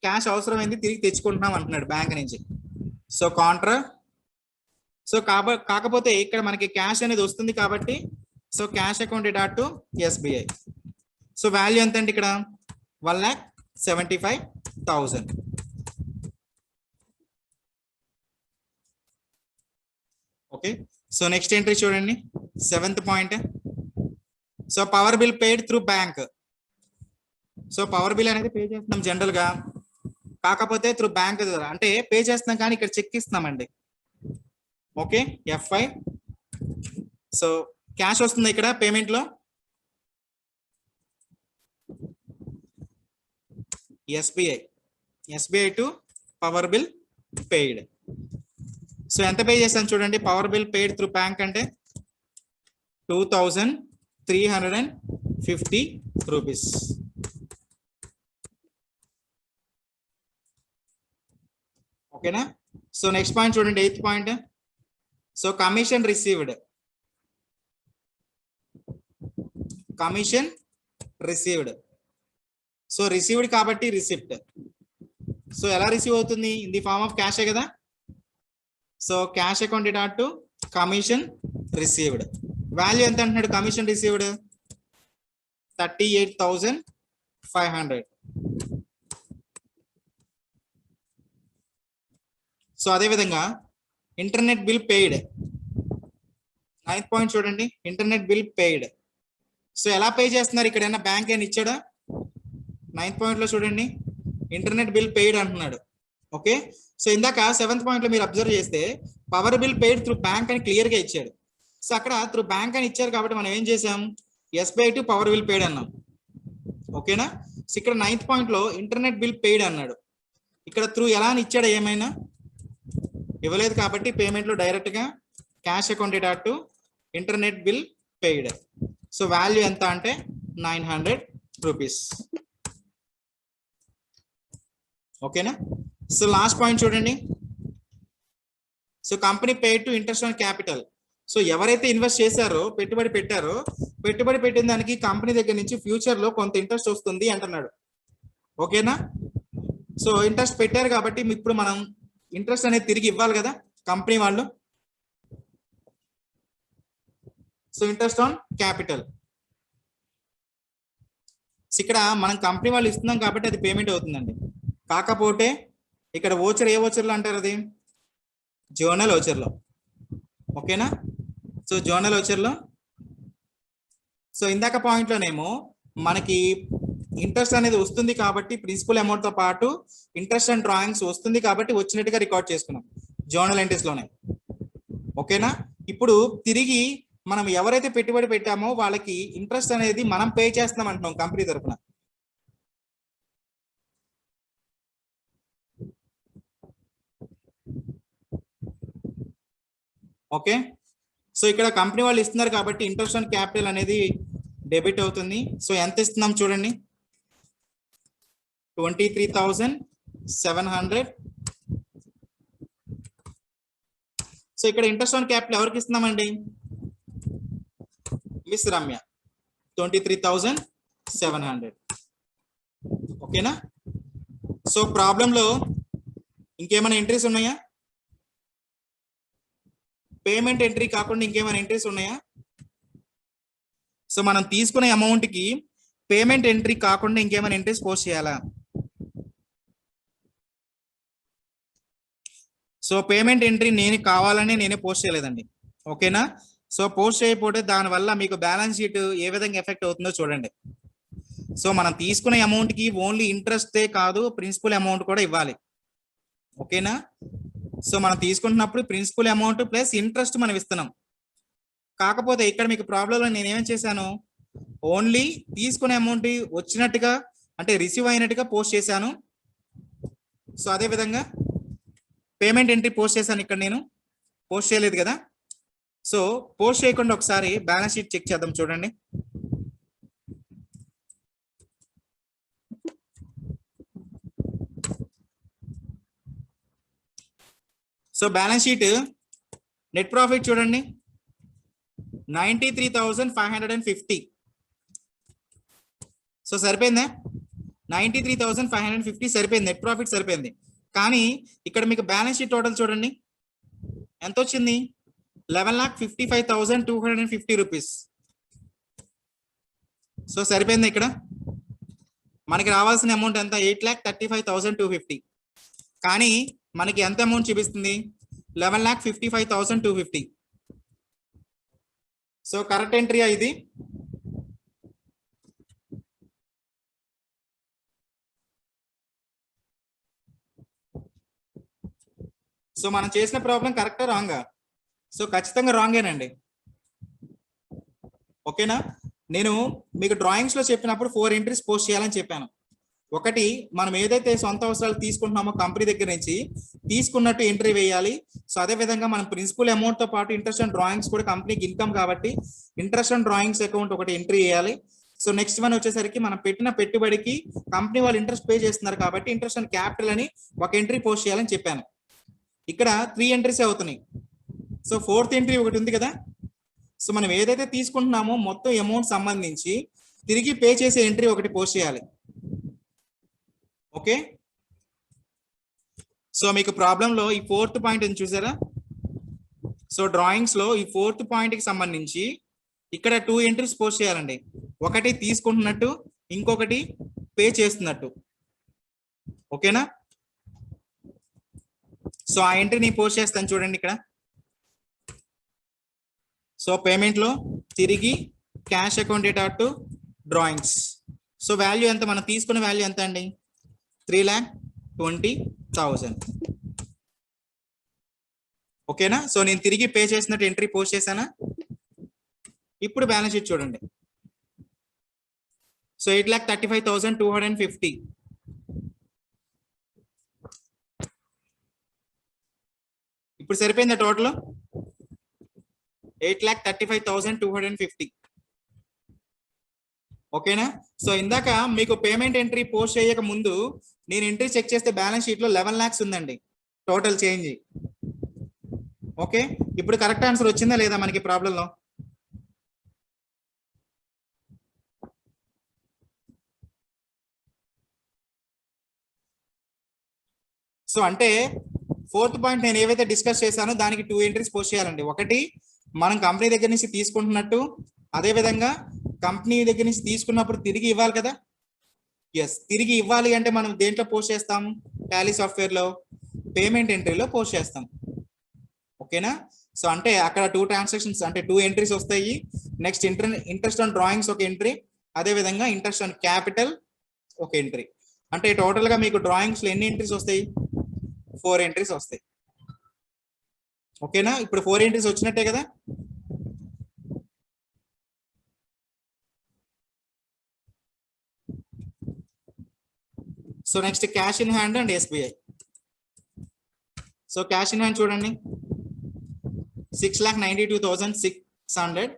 క్యాష్ అవసరమైంది తిరిగి తెచ్చుకుంటున్నాం అంటున్నాడు బ్యాంక్ నుంచి. So Contra. సో కాకపోతే ఇక్కడ మనకి క్యాష్ అనేది వస్తుంది కాబట్టి so cash account dot to SBI. So value ఎంత అండి ఇక్కడ, 1,75,000. ఓకే. సో నెక్స్ట్ ఎంట్రీ చూడండి, 7th point. So power bill paid through bank. So power bill అనేది పే చేస్తున్నాం జనరల్ గా, కాకపోతే త్రూ బ్యాంక్ ద్వారా అంటే పే చేస్తున్నాం కానీ ఇక్కడ చెక్ ఇస్తున్నామండి. Okay, F5. సో క్యాష్ వస్తుంది ఇక్కడ పేమెంట్ లో, SBI to power bill paid. So ఎంత పే చేశాను చూడండి, power bill paid through bank అంటే 2350 రూపీస్. ఓకేనా. సో నెక్స్ట్ పాయింట్ చూడండి, 8th point. So commission received, so received కాబట్టి రిసిప్ట్. సో ఎలా రిసీవ్ అవుతుంది, ఇన్ ది ఫార్మ్ ఆఫ్ క్యాషే కదా. So cash account dot to commission received. Value ఎంత అంటున్నాడు, కమిషన్ రిసీవ్డ్ 38,500. సో అదేవిధంగా internet bill paid, 9th point చూడండి, ఇంటర్నెట్ బిల్ పెయిడ్. సో ఎలా పే చేస్తున్నారు, ఇక్కడ ఏమైనా బ్యాంక్ అయినా ఇచ్చాడా, 9th పాయింట్ లో చూడండి ఇంటర్నెట్ బిల్ పెయిడ్ అంటున్నాడు. ఓకే, సో ఇందాక 7th పాయింట్ లో మీరు అబ్జర్వ్ చేస్తే power bill paid through bank అని క్లియర్ గా ఇచ్చాడు. సో అక్కడ త్రూ బ్యాంక్ అని ఇచ్చారు కాబట్టి మనం ఏం చేసాం, SBI to power bill paid అన్నాం. ఓకేనా. సో ఇక్కడ 9th పాయింట్ లో ఇంటర్నెట్ బిల్ పెయిడ్ అన్నాడు, ఇక్కడ త్రూ ఎలా అని ఇచ్చాడు, ఏమైనా ఇవ్వలేదు కాబట్టి పేమెంట్ లో డైరెక్ట్ గా cash account dot to internet bill paid. So value ఎంత అంటే 900 రూపీస్. ఓకేనా. సో లాస్ట్ పాయింట్ చూడండి, so company paid to interest on capital. So ఎవరైతే ఇన్వెస్ట్ చేశారో, పెట్టుబడి పెట్టారో, పెట్టుబడి పెట్టిన దానికి కంపెనీ దగ్గర నుంచి ఫ్యూచర్ లో కొంత ఇంట్రెస్ట్ వస్తుంది అంటున్నాడు. ఓకేనా. సో ఇంట్రెస్ట్ పెట్టారు కాబట్టి ఇప్పుడు మనం ఇంట్రెస్ట్ అనేది తిరిగి ఇవ్వాలి కదా కంపెనీ వాళ్ళు. సో ఇంట్రెస్ట్ ఆన్ క్యాపిటల్, ఇక్కడ మనం కంపెనీ వాళ్ళు ఇస్తున్నాం కాబట్టి అది పేమెంట్ అవుతుందండి. కాకపోతే ఇక్కడ ఓచర్ ఏ ఓచర్లో అంటారు, అది జోనల్ ఓచర్లో. ఓకేనా. సో జోనల్ ఓచర్లో, సో ఇందాక పాయింట్లోనేమో మనకి ఇంట్రెస్ట్ అనేది వస్తుంది కాబట్టి ప్రిన్సిపల్ అమౌంట్ తో పాటు ఇంట్రెస్ట్ అండ్ డ్రాయింగ్స్ వస్తుంది కాబట్టి వచ్చినట్టుగా రికార్డ్ చేసుకున్నాం జర్నల్ ఎంట్రీస్ లోనే. ఓకేనా. ఇప్పుడు తిరిగి మనం ఎవరైతే పెట్టుబడి పెట్టామో వాళ్ళకి ఇంట్రెస్ట్ అనేది మనం పే చేస్తాం అంటున్నాం కంపెనీ తరఫున. ఓకే. సో ఇక్కడ కంపెనీ వాళ్ళు ఇస్తున్నారు కాబట్టి ఇంట్రెస్ట్ ఆన్ క్యాపిటల్ అనేది డెబిట్ అవుతుంది. సో ఎంత ఇస్తున్నాం చూడండి, 23,700. సో ఇక్కడ ఇంట్రెస్ట్ ఆన్ క్యాపిటల్ ఎవరికి ఇస్తున్నామండి, మిస్ రమ్య, 23,700. ఓకేనా. సో ప్రాబ్లంలో ఇంకేమైనా ఎంట్రీస్ ఉన్నాయా, పేమెంట్ ఎంట్రీ కాకుండా ఇంకేమైనా ఎంట్రీస్ ఉన్నాయా. సో మనం తీసుకునే అమౌంట్ కి పేమెంట్ ఎంట్రీ కాకుండా ఇంకేమైనా ఎంట్రీస్ పోస్ట్ చేయాలా. సో పేమెంట్ ఎంట్రీ నేను కావాలని నేనే పోస్ట్ చేయలేదండి. ఓకేనా. సో పోస్ట్ చేయకపోతే దానివల్ల మీకు బ్యాలెన్స్ షీట్ ఏ విధంగా ఎఫెక్ట్ అవుతుందో చూడండి. సో మనం తీసుకునే అమౌంట్ కి ఓన్లీ ఇంట్రెస్టే కాదు, ప్రిన్సిపల్ అమౌంట్ కూడా ఇవ్వాలి. ఓకేనా. సో మనం తీసుకుంటున్నప్పుడు ప్రిన్సిపల్ అమౌంట్ ప్లస్ ఇంట్రెస్ట్ మనం ఇస్తున్నాం. కాకపోతే ఇక్కడ మీకు ప్రాబ్లంలో నేను ఏమేం చేశాను, ఓన్లీ తీసుకునే అమౌంట్ వచ్చినట్టుగా అంటే రిసీవ్ అయినట్టుగా పోస్ట్ చేశాను. సో అదే విధంగా పేమెంట్ ఎంట్రీ పోస్ట్ చేశాను, ఇక్కడ నేను పోస్ట్ చేయలేదు కదా. సో పోస్ట్ చేయకుండా ఒకసారి బ్యాలెన్స్ షీట్ చెక్ చేద్దాం చూడండి. So balance sheet net profit చూడండి 93,550. సో సరిపోయిందా, 93,550 సరిపోయింది, నెట్ ప్రాఫిట్ సరిపోయింది. కానీ ఇక్కడ మీకు బ్యాలెన్స్ షీట్ టోటల్ చూడండి ఎంత వచ్చింది, 11,55,250 రూపీస్. సో సరిపోయింది. ఇక్కడ మనకి రావాల్సిన అమౌంట్ ఎంత, 8,35,250. కానీ మనకి ఎంత అమౌంట్ చూపిస్తుంది, 11,55,250. సో కరెక్ట్ ఎంట్రీ ఇది. సో మనం చేసిన ప్రాబ్లం కరెక్టా రాంగా? సో ఖచ్చితంగా రాంగేనండి. ఓకేనా? నేను మీకు డ్రాయింగ్స్ లో చెప్పినప్పుడు 4 ఎంట్రీస్ పోస్ట్ చేయాలని చెప్పాను. ఒకటి, మనం ఏదైతే సొంత అవసరాలు తీసుకుంటున్నామో కంపెనీ దగ్గర నుంచి తీసుకున్నట్టు ఎంట్రీ వేయాలి. సో అదే విధంగా మనం ప్రిన్సిపల్ అమౌంట్ తో పాటు ఇంట్రెస్ట్ అండ్ డ్రాయింగ్స్ కూడా కంపెనీకి ఇన్కమ్ కాబట్టి ఇంట్రెస్ట్ అండ్ డ్రాయింగ్స్ అకౌంట్ ఒకటి ఎంట్రీ చేయాలి. సో నెక్స్ట్ వన్ వచ్చేసరికి మనం పెట్టిన పెట్టుబడికి కంపెనీ వాళ్ళు ఇంట్రెస్ట్ పే చేస్తున్నారు కాబట్టి ఇంట్రెస్ట్ అండ్ క్యాపిటల్ అని ఒక ఎంట్రీ పోస్ట్ చేయాలని చెప్పాను. ఇక్కడ 3 ఎంట్రీస్ అవుతున్నాయి. సో 4th ఎంట్రీ ఒకటి ఉంది కదా. సో మనం ఏదైతే తీసుకుంటున్నామో మొత్తం అమౌంట్ సంబంధించి తిరిగి పే చేసే ఎంట్రీ ఒకటి పోస్ట్ చేయాలి. ఓకే, సో మీకు ప్రాబ్లం లో ఈ 4th పాయింట్ అని చూసారా? సో డ్రాయింగ్స్ లో ఈ 4th పాయింట్ కి సంబంధించి ఇక్కడ 2 ఎంట్రీస్ పోస్ట్ చేయాలండి. ఒకటి తీసుకుంటున్నట్టు, ఇంకొకటి పే చేస్తున్నట్టు. ఓకేనా? సో ఆ ఎంట్రీని పోస్ట్ చేస్తాను చూడండి ఇక్కడ. సో పేమెంట్ లో తిరిగి cash account data to drawings. So value ఎంత? మనం తీసుకున్న వాల్యూ ఎంత అండి? 3,20,000. ఓకేనా? సో నేను తిరిగి పే చేసినట్టు ఎంట్రీ పోస్ట్ చేశానా? ఇప్పుడు బ్యాలెన్స్ షీట్ చూడండి. సో 8,35,250. ఇప్పుడు సరిపోయిందా టోటల్? 8,35,250. ఓకేనా? సో ఇందాక మీకు పేమెంట్ ఎంట్రీ పోస్ట్ చేయక ముందు నేను ఎంట్రీ చెక్ చేస్తే బ్యాలెన్స్ షీట్ లో 11 lakhs ఉందండి టోటల్ చేంజ్. ఓకే, ఇప్పుడు కరెక్ట్ ఆన్సర్ వచ్చిందా లేదా మనకి ప్రాబ్లం లో? సో అంటే 4th పాయింట్ నేను ఏవైతే డిస్కస్ చేశానో దానికి 2 ఎంట్రీస్ పోస్ట్ చేయాలండి. ఒకటి, మనం కంపెనీ దగ్గర నుంచి తీసుకుంటున్నట్టు, అదే విధంగా కంపెనీ దగ్గర నుంచి తీసుకున్నప్పుడు తిరిగి ఇవ్వాలి కదా. ఎస్, తిరిగి ఇవ్వాలి అంటే మనం దేంట్లో పోస్ట్ చేస్తాం? టాలీ సాఫ్ట్వేర్ లో పేమెంట్ ఎంట్రీలో పోస్ట్ చేస్తాం. ఓకేనా? సో అంటే అక్కడ 2 ట్రాన్సాక్షన్స్ అంటే 2 ఎంట్రీస్ వస్తాయి. నెక్స్ట్ ఇంట్రెస్ట్ ఆన్ డ్రాయింగ్స్ ఒక ఎంట్రీ, అదే విధంగా ఇంట్రెస్ట్ ఆన్ క్యాపిటల్ ఒక ఎంట్రీ. అంటే టోటల్ గా మీకు డ్రాయింగ్స్ లో ఎన్ని ఎంట్రీస్ వస్తాయి? 4 ఎంట్రీస్ వస్తాయి. ఓకేనా? ఇప్పుడు 4 ఎంట్రీస్ వచ్చినట్టే కదా. So next cash in hand and SBI. So cash in hand చూడండి, 6,92,600.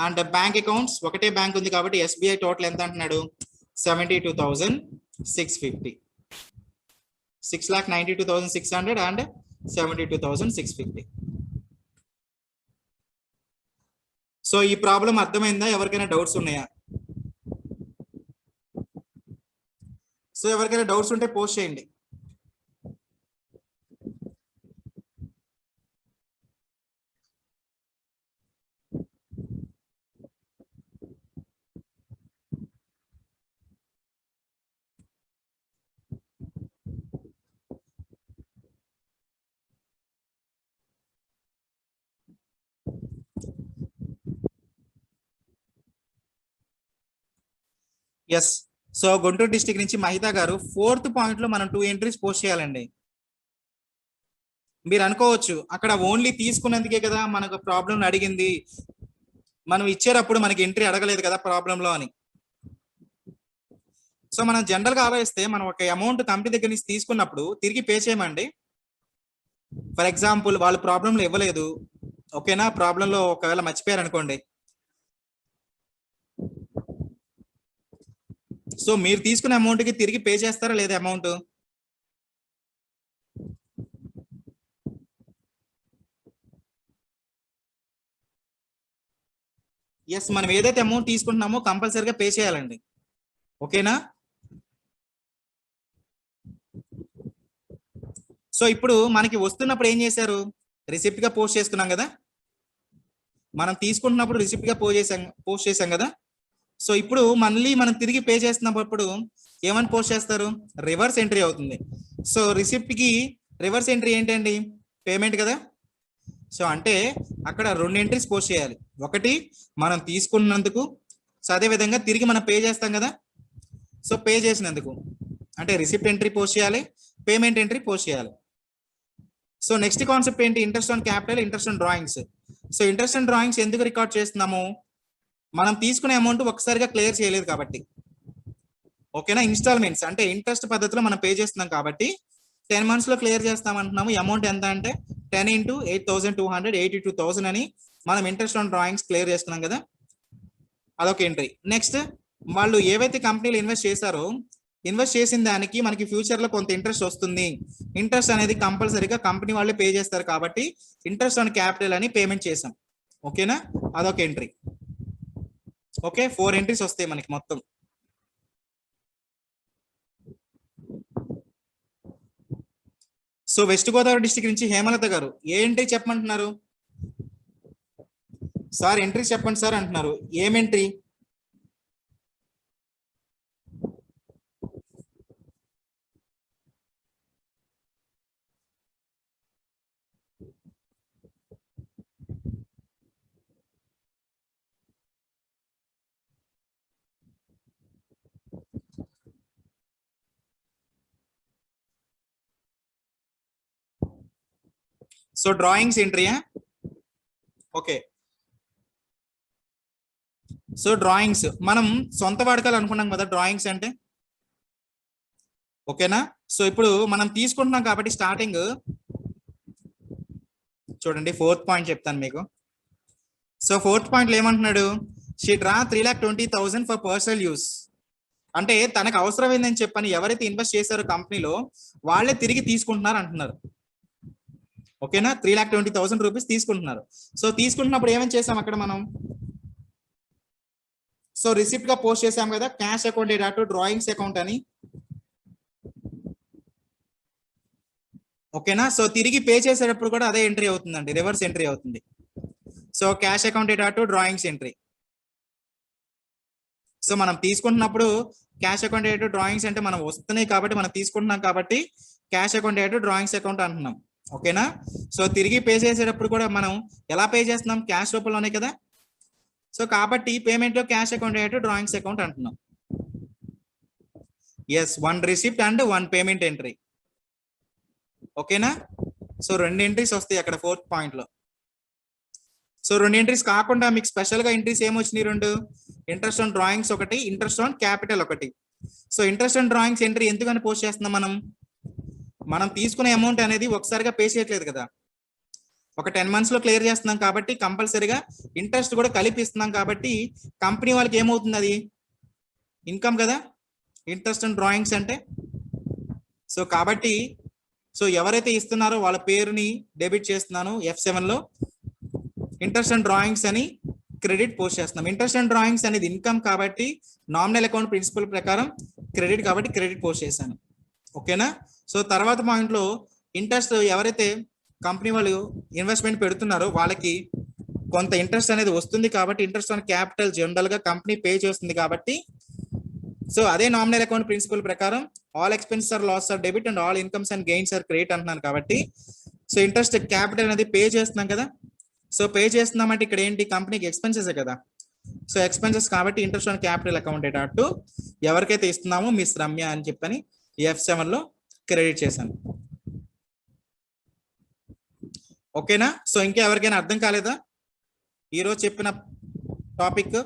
అండ్ బ్యాంక్ అకౌంట్స్ ఒకటే బ్యాంక్ ఉంది కాబట్టి ఎస్బీఐ టోటల్ ఎంత అంటున్నాడు? 72,650. 6,92,600 అండ్ 72,650. సో ఈ ప్రాబ్లం అర్థమైందా? ఎవరికైనా డౌట్స్ ఉన్నాయా? సో ఎవరికైనా డౌట్స్ ఉంటే పోస్ట్ చేయండి. ఎస్, సో గుంటూరు డిస్టిక్ నుంచి మహితా గారు 4th పాయింట్ లో మనం 2 ఎంట్రీస్ పోస్ట్ చేయాలండి. మీరు అనుకోవచ్చు అక్కడ ఓన్లీ తీసుకున్నందుకే కదా మనకు ప్రాబ్లం అడిగింది, మనం ఇచ్చేటప్పుడు మనకి ఎంట్రీ అడగలేదు కదా ప్రాబ్లంలో అని. సో మనం జనరల్ గా ఆలోచిస్తే మనం ఒక అమౌంట్ కంపెనీ దగ్గర నుంచి తీసుకున్నప్పుడు తిరిగి పే చేయమండి. ఫర్ ఎగ్జాంపుల్ వాళ్ళు ప్రాబ్లంలో ఇవ్వలేదు, ఓకేనా, ప్రాబ్లంలో ఒకవేళ మర్చిపోయారు అనుకోండి. సో మీరు తీసుకున్న అమౌంట్ కి తిరిగి పే చేస్తారా లేదా అమౌంట్? ఎస్, మనం ఏదైతే అమౌంట్ తీసుకుంటున్నామో కంపల్సరీగా పే చేయాలండి. ఓకేనా? సో ఇప్పుడు మనకి వస్తున్నప్పుడు ఏం చేశారు? రిసిప్ట్ గా పోస్ట్ చేసుకున్నాం కదా. మనం తీసుకుంటున్నప్పుడు రిసిప్ట్ గా పోస్ట్ చేసాం కదా. సో ఇప్పుడు మళ్ళీ మనం తిరిగి పే చేస్తున్నప్పుడు ఏమని పోస్ట్ చేస్తారు? రివర్స్ ఎంట్రీ అవుతుంది. సో రిసిప్ట్ కి రివర్స్ ఎంట్రీ ఏంటండి? పేమెంట్ కదా. సో అంటే అక్కడ 2 ఎంట్రీస్ పోస్ట్ చేయాలి. ఒకటి, మనం తీసుకున్నందుకు, సో అదే విధంగా తిరిగి మనం పే చేస్తాం కదా. సో పే చేసినందుకు అంటే రిసిప్ట్ ఎంట్రీ పోస్ట్ చేయాలి, పేమెంట్ ఎంట్రీ పోస్ట్ చేయాలి. సో నెక్స్ట్ కాన్సెప్ట్ ఏంటి? Interest on capital, interest on drawings. So interest on drawings ఎందుకు రికార్డ్ చేస్తున్నాము? మనం తీసుకునే అమౌంట్ ఒకసారిగా క్లియర్ చేయలేదు కాబట్టి, ఓకేనా. ఇన్స్టాల్మెంట్స్ అంటే ఇంట్రెస్ట్ పద్ధతిలో మనం పే చేస్తున్నాం కాబట్టి 10 months లో క్లియర్ చేస్తాం అంటున్నాము. అమౌంట్ ఎంత అంటే 10 into 8,200 82,000 అని మనం ఇంట్రెస్ట్ ఆన్ డ్రాయింగ్స్ క్లియర్ చేస్తున్నాం కదా, అదొక ఎంట్రీ. నెక్స్ట్ వాళ్ళు ఏవైతే కంపెనీలు ఇన్వెస్ట్ చేశారో, ఇన్వెస్ట్ చేసిన దానికి మనకి ఫ్యూచర్ లో కొంత ఇంట్రెస్ట్ వస్తుంది. ఇంట్రెస్ట్ అనేది కంపల్సరీగా కంపెనీ వాళ్ళే పే చేస్తారు కాబట్టి ఇంట్రెస్ట్ ఆన్ క్యాపిటల్ అని పేమెంట్ చేసాం, ఓకేనా. అదొక ఎంట్రీ. ఓకే, 4 ఎంట్రీస్ వస్తాయి మనకి మొత్తం. సో వెస్ట్ గోదావరి డిస్ట్రిక్ట్ నుంచి హేమలత గారు ఏ ఎంట్రీ చెప్పమంటున్నారు? సార్ ఎంట్రీ చెప్పండి సార్ అంటున్నారు. ఏం ఎంట్రీ? సో డ్రాయింగ్స్ ఎంట్రీయా? ఓకే. సో డ్రాయింగ్స్ మనం సొంత వాడకాలు అనుకున్నాం కదా డ్రాయింగ్స్ అంటే, ఓకేనా. సో ఇప్పుడు మనం తీసుకుంటున్నాం కాబట్టి స్టార్టింగ్ చూడండి, 4th పాయింట్ చెప్తాను మీకు. సో 4th పాయింట్ ఏమంటున్నాడు? She draw 3,20,000 for personal use. అంటే తనకు అవసరమైందని చెప్పని ఎవరైతే ఇన్వెస్ట్ చేశారో కంపెనీలో వాళ్ళే తిరిగి తీసుకుంటున్నారు అంటున్నారు, ఓకేనా. 3,20,000 రూపీస్ తీసుకుంటున్నారు. సో తీసుకుంటున్నప్పుడు ఏమేమి చేసాం అక్కడ మనం? సో రిసిప్ట్ గా పోస్ట్ చేసాం కదా, cash account data to drawings account అని, ఓకేనా. సో తిరిగి పే చేసేటప్పుడు కూడా అదే ఎంట్రీ అవుతుందండి, రివర్స్ ఎంట్రీ అవుతుంది. So cash account data to drawings entry. So మనం తీసుకుంటున్నప్పుడు cash account data to drawings అంటే మనం వస్తున్నాయి కాబట్టి మనం తీసుకుంటున్నాం కాబట్టి cash account data to drawings account అంటున్నాం, ఓకేనా. సో తిరిగి పే చేసేటప్పుడు కూడా మనం ఎలా పే చేస్తున్నాం? క్యాష్ రూపంలోనే కదా. సో కాబట్టి పేమెంట్ లో cash account data to drawings account అంటున్నాం. Yes, 1 receipt and 1 payment entry, ఓకేనా. సో 2 ఎంట్రీస్ వస్తాయి అక్కడ 4th పాయింట్ లో. సో 2 ఎంట్రీస్ కాకుండా మీకు స్పెషల్ గా ఎంట్రీస్ ఏమొచ్చినాయి? 2, ఇంట్రెస్ట్ ఆన్ డ్రాయింగ్స్ ఒకటి, ఇంట్రెస్ట్ ఆన్ క్యాపిటల్ ఒకటి. So interest on drawings entry ఎందుకని పోస్ట్ చేస్తున్నాం? మనం తీసుకునే అమౌంట్ అనేది ఒకసారిగా పే చేయట్లేదు కదా, ఒక 10 months లో క్లియర్ చేస్తున్నాం కాబట్టి కంపల్సరీగా ఇంట్రెస్ట్ కూడా కలిపి ఇస్తున్నాం కాబట్టి కంపెనీ వాళ్ళకి ఏమవుతుంది? అది ఇన్కమ్ కదా, ఇంట్రెస్ట్ ఆన్ డ్రాయింగ్స్ అంటే. సో కాబట్టి సో ఎవరైతే ఇస్తున్నారో వాళ్ళ పేరుని డెబిట్ చేస్తున్నాను F7 లో, ఇంట్రెస్ట్ అండ్ డ్రాయింగ్స్ అని క్రెడిట్ పోస్ట్ చేస్తున్నాం. ఇంట్రెస్ట్ అండ్ డ్రాయింగ్స్ అనేది ఇన్కమ్ కాబట్టి నామినల్ అకౌంట్ ప్రిన్సిపల్ ప్రకారం క్రెడిట్ కాబట్టి క్రెడిట్ పోస్ట్ చేశాను, ఓకేనా. సో తర్వాత పాయింట్ లో ఇంట్రెస్ట్ ఎవరైతే కంపెనీ వాళ్ళు ఇన్వెస్ట్మెంట్ పెడుతున్నారో వాళ్ళకి కొంత ఇంట్రెస్ట్ అనేది వస్తుంది కాబట్టి ఇంట్రెస్ట్ ఆన్ క్యాపిటల్ జనరల్ గా కంపెనీ పే చేస్తుంది కాబట్టి సో అదే నామినల్ అకౌంట్ ప్రిన్సిపల్ ప్రకారం all expenses are loss are debit and all incomes and gains are credit అంటున్నాను కాబట్టి సో ఇంట్రెస్ట్ క్యాపిటల్ అనేది పే చేస్తున్నాం కదా. సో పే చేస్తున్నామంటే ఇక్కడ ఏంటి? కంపెనీకి ఎక్స్పెన్సెస్ కదా. సో ఎక్స్పెన్సెస్ కాబట్టి interest on capital account data to ఎవరికైతే ఇస్తున్నామో మిస్ రమ్య అని చెప్పని F7 లో క్రెడిట్ చేశాను, ఓకేనా. సో ఇంకా ఎవరికైనా అర్థం కాలేదా ఈరోజు చెప్పిన టాపిక్?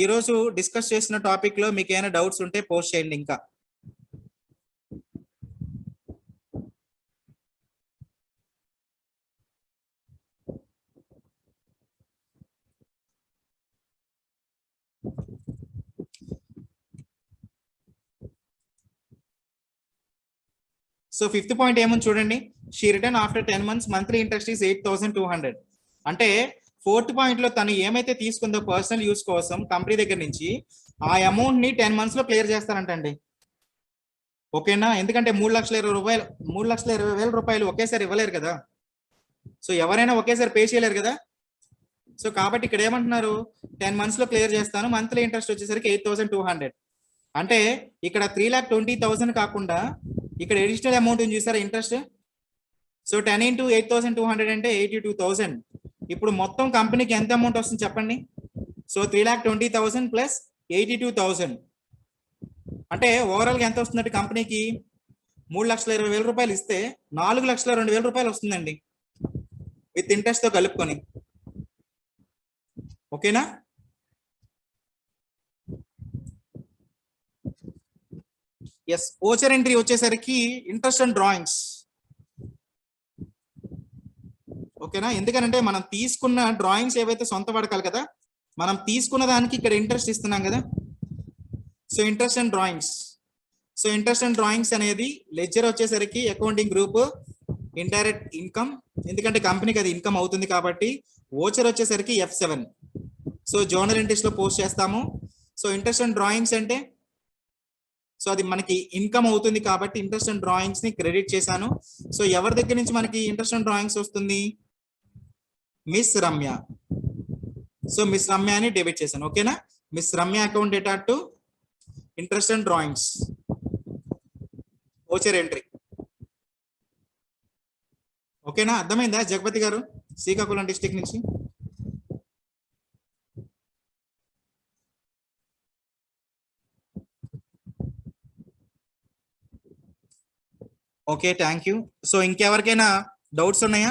ఈరోజు డిస్కస్ చేసిన టాపిక్ లో మీకు ఏమైనా డౌట్స్ ఉంటే పోస్ట్ చేయండి. ఇంకా సో 5th పాయింట్ ఏమని చూడండి. She return after 10 months monthly interest is 8,200. అంటే 4th పాయింట్ లో తను ఏమైతే తీసుకుందో పర్సనల్ యూస్ కోసం కంపెనీ దగ్గర నుంచి ఆ అమౌంట్ ని 10 months లో క్లియర్ చేస్తారంటండి, ఓకేనా. ఎందుకంటే 3,20,000 రూపాయలు ఒకేసారి ఇవ్వలేరు కదా. సో ఎవరైనా ఒకేసారి పే చేయలేరు కదా. సో కాబట్టి ఇక్కడ ఏమంటున్నారు? 10 months లో క్లియర్ చేస్తాను, మంత్లీ ఇంట్రెస్ట్ వచ్చేసరికి 8,200. అంటే ఇక్కడ 3,20,000 కాకుండా ఇక్కడ అడిషనల్ అమౌంట్ చూసారా ఇంట్రెస్ట్. సో 10 into 8,200 అంటే 82,000. ఇప్పుడు మొత్తం కంపెనీకి ఎంత అమౌంట్ వస్తుంది చెప్పండి? సో 3,20,000 ప్లస్ 82,000 అంటే ఓవరాల్ గా ఎంత వస్తున్నట్టు కంపెనీకి 3,20,000 ఇస్తే 4,02,000 వస్తుందండి విత్ ఇంట్రెస్ట్ తో కలుపుకొని. ఓకేనా? ఎస్, ఓచర్ ఎంట్రీ వచ్చేసరికి ఇంట్రెస్ట్ అండ్ డ్రాయింగ్స్. ఓకేనా? ఎందుకంటే మనం తీసుకున్న డ్రాయింగ్స్ ఏవైతే సొంత పడకాలి కదా, మనం తీసుకున్న దానికి ఇక్కడ ఇంట్రెస్ట్ ఇస్తున్నాం కదా. So interest and drawings. So interest and drawings అనేది లెడ్జర్ వచ్చేసరికి అకౌంటింగ్ గ్రూప్ ఇండైరెక్ట్ ఇన్కమ్, ఎందుకంటే కంపెనీకి అది ఇన్కమ్ అవుతుంది కాబట్టి. ఓచర్ వచ్చేసరికి F7. సో జర్నల్ ఎంట్రీస్ లో పోస్ట్ చేస్తాము. సో ఇంట్రెస్ట్ అండ్ డ్రాయింగ్స్ అంటే సో అది మనకి ఇన్కమ్ అవుతుంది కాబట్టి ఇంట్రెస్ట్ అండ్ డ్రాయింగ్స్ ని క్రెడిట్ చేశాను. సో ఎవరి దగ్గర నుంచి మనకి ఇంట్రెస్ట్ అండ్ డ్రాయింగ్స్ వస్తుంది? Miss Ramya. So miss Ramya అని డెబిట్ చేశాను. ఓకేనా? Miss Ramya account data to interest and drawings voucher entry. ఓకేనా? అర్థమైందా జగపతి గారు, శ్రీకాకుళం డిస్ట్రిక్ట్ నుంచి? Okay, thank you. సో ఇంకెవరికైనా డౌట్స్ ఉన్నాయా?